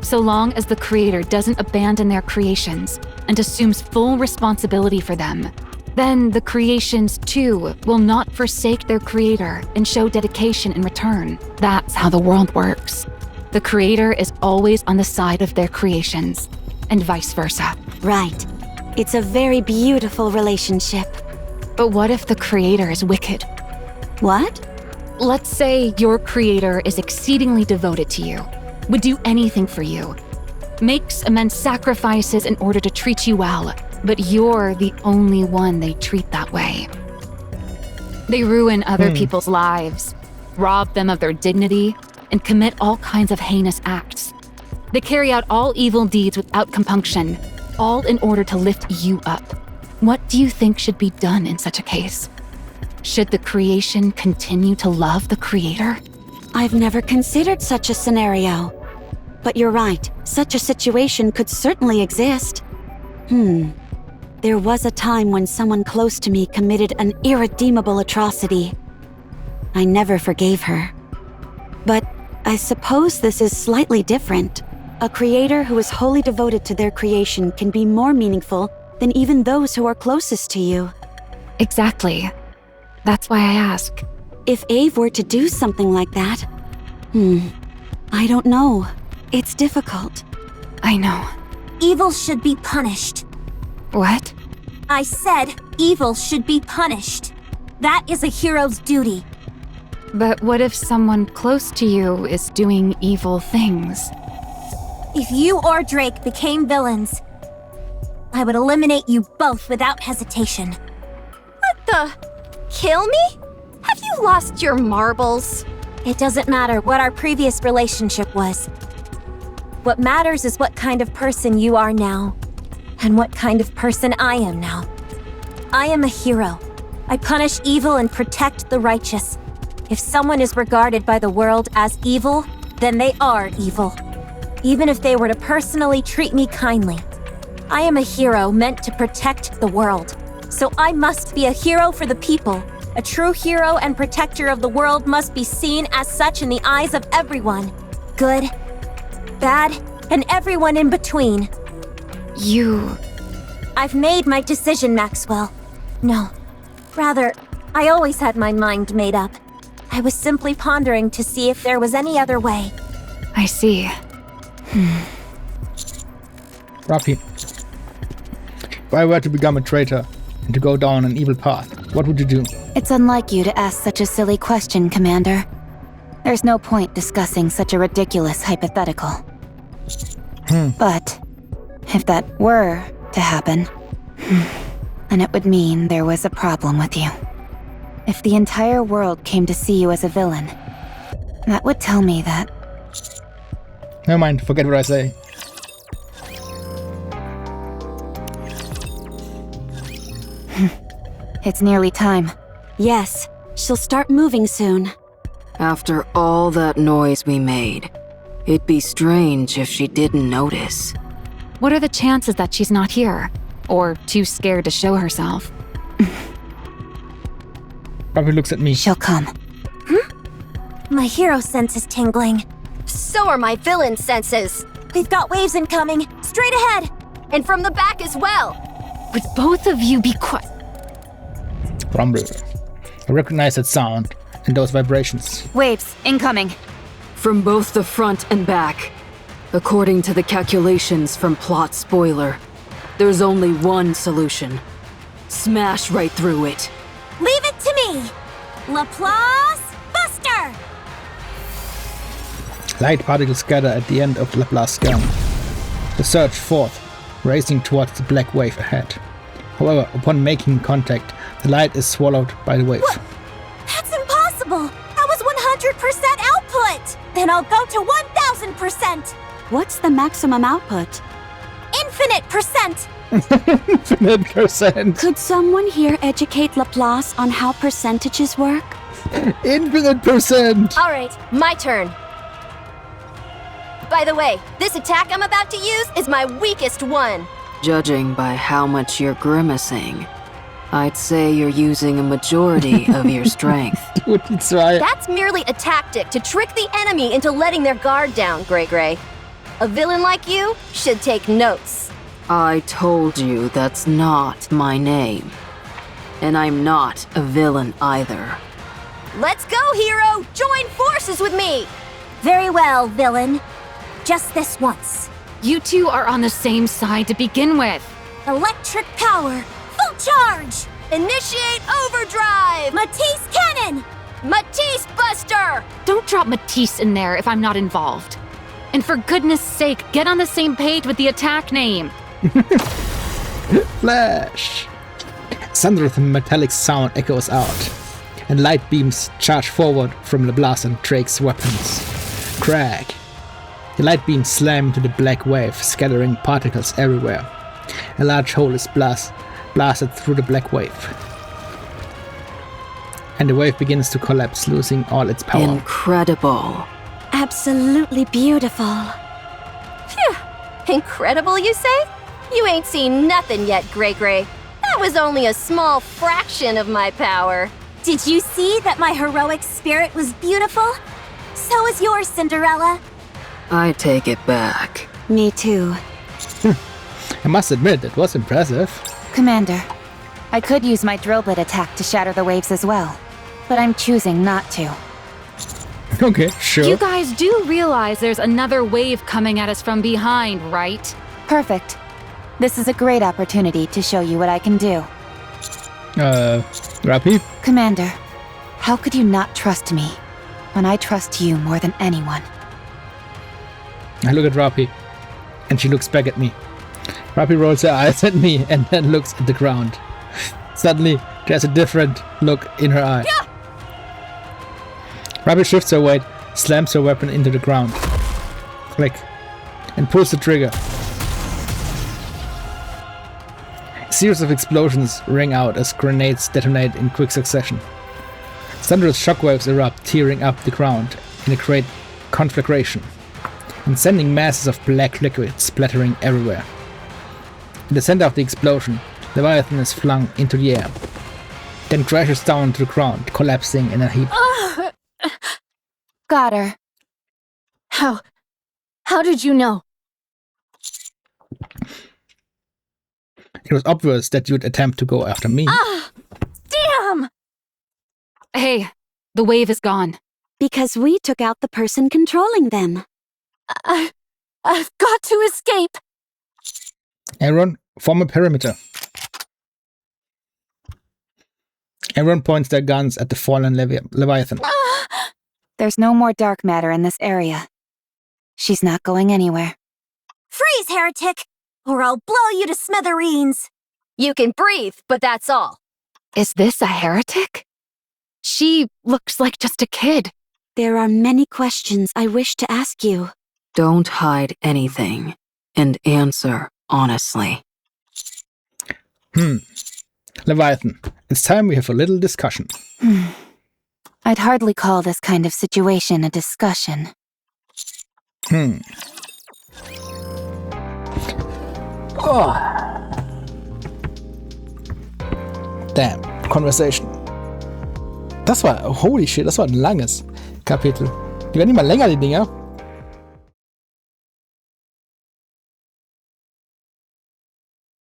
So long as the creator doesn't abandon their creations and assumes full responsibility for them, then the creations, too, will not forsake their creator and show dedication in return. That's how the world works. The creator is always on the side of their creations, and vice versa. Right. It's a very beautiful relationship. But what if the creator is wicked? What? Let's say your creator is exceedingly devoted to you, would do anything for you, makes immense sacrifices in order to treat you well, but you're the only one they treat that way. They ruin other people's lives, rob them of their dignity, and commit all kinds of heinous acts. They carry out all evil deeds without compunction, all in order to lift you up. What do you think should be done in such a case? Should the creation continue to love the creator? I've never considered such a scenario. But you're right, such a situation could certainly exist. There was a time when someone close to me committed an irredeemable atrocity. I never forgave her. But I suppose this is slightly different. A creator who is wholly devoted to their creation can be more meaningful than even those who are closest to you. Exactly. That's why I ask. If Ave were to do something like that, I don't know. It's difficult. I know. Evil should be punished. What? I said evil should be punished. That is a hero's duty. But what if someone close to you is doing evil things? If you or Drake became villains, I would eliminate you both without hesitation. What the? Kill me? Have you lost your marbles? It doesn't matter what our previous relationship was. What matters is what kind of person you are now, and what kind of person I am now. I am a hero. I punish evil and protect the righteous. If someone is regarded by the world as evil, then they are evil. Even if they were to personally treat me kindly. I am a hero meant to protect the world. So I must be a hero for the people. A true hero and protector of the world must be seen as such in the eyes of everyone. Good, bad, and everyone in between. I've made my decision, Maxwell. No. Rather, I always had my mind made up. I was simply pondering to see if there was any other way. I see. Rapi, if I were to become a traitor and to go down an evil path, what would you do? It's unlike you to ask such a silly question, Commander. There's no point discussing such a ridiculous hypothetical. But if that were to happen, then it would mean there was a problem with you. If the entire world came to see you as a villain, that would tell me that... Never mind, forget what I say. It's nearly time. Yes, she'll start moving soon. After all that noise we made, it'd be strange if she didn't notice. What are the chances that she's not here? Or too scared to show herself? Rapi looks at me. She'll come. My hero sense is tingling. So are my villain senses. We've got waves incoming. Straight ahead. And from the back as well. Would both of you be quiet? Rumble. I recognize that sound and those vibrations. Waves, incoming. From both the front and back. According to the calculations from Plot Spoiler, there's only one solution. Smash right through it. Leave it to me. Laplace Buster! Light particles gather at the end of the Laplace gun. They surge forth, racing towards the black wave ahead. However, upon making contact, the light is swallowed by the wave. What? That's impossible! That was 100% output! Then I'll go to 1000%! What's the maximum output? Infinite percent! Infinite percent! Could someone here educate Laplace on how percentages work? Infinite percent! Alright, my turn. By the way, this attack I'm about to use is my weakest one. Judging by how much you're grimacing, I'd say you're using a majority of your strength. Dude, it's right. That's merely a tactic to trick the enemy into letting their guard down, Grey Grey. A villain like you should take notes. I told you that's not my name. And I'm not a villain either. Let's go, hero! Join forces with me! Very well, villain. Just this once. You two are on the same side to begin with. Electric power! Full charge! Initiate overdrive! Matisse cannon! Matisse Buster! Don't drop Matisse in there if I'm not involved. And for goodness sake, get on the same page with the attack name. Flash! Thunderous metallic sound echoes out, and light beams charge forward from Laplace and Drake's weapons. Crack! The light beams slam into the black wave, scattering particles everywhere. A large hole is blasted through the black wave. And the wave begins to collapse, losing all its power. Incredible. Absolutely beautiful. Phew. Incredible, you say? You ain't seen nothing yet, Grey Grey. That was only a small fraction of my power. Did you see that my heroic spirit was beautiful? So is yours, Cinderella. I take it back. Me too. I must admit, it was impressive. Commander, I could use my drill bit attack to shatter the waves as well, but I'm choosing not to. Okay, sure. You guys do realize there's another wave coming at us from behind, right? Perfect. This is a great opportunity to show you what I can do. Rappy? Commander, how could you not trust me when I trust you more than anyone? I look at Rappy, and she looks back at me. Rappy rolls her eyes at me and then looks at the ground. Suddenly, there's a different look in her eye. Yeah. Rappy shifts her weight, slams her weapon into the ground. Click. And pulls the trigger. A series of explosions ring out as grenades detonate in quick succession. Thunderous shockwaves erupt, tearing up the ground in a great conflagration, and sending masses of black liquid splattering everywhere. In the center of the explosion, Leviathan is flung into the air, then crashes down to the ground, collapsing in a heap. Got her. How did you know? It was obvious that you'd attempt to go after me. Damn! Hey, the wave is gone. Because we took out the person controlling them. I've got to escape. Everyone, form a perimeter. Everyone points their guns at the fallen Leviathan. There's no more dark matter in this area. She's not going anywhere. Freeze, heretic, or I'll blow you to smithereens. You can breathe, but that's all. Is this a heretic? She looks like just a kid. There are many questions I wish to ask you. Don't hide anything, and answer honestly. Leviathan, it's time we have a little discussion. I'd hardly call this kind of situation a discussion. Oh. Damn, Conversation. Das war, holy shit, das war ein langes Kapitel. Die werden immer länger, die Dinger.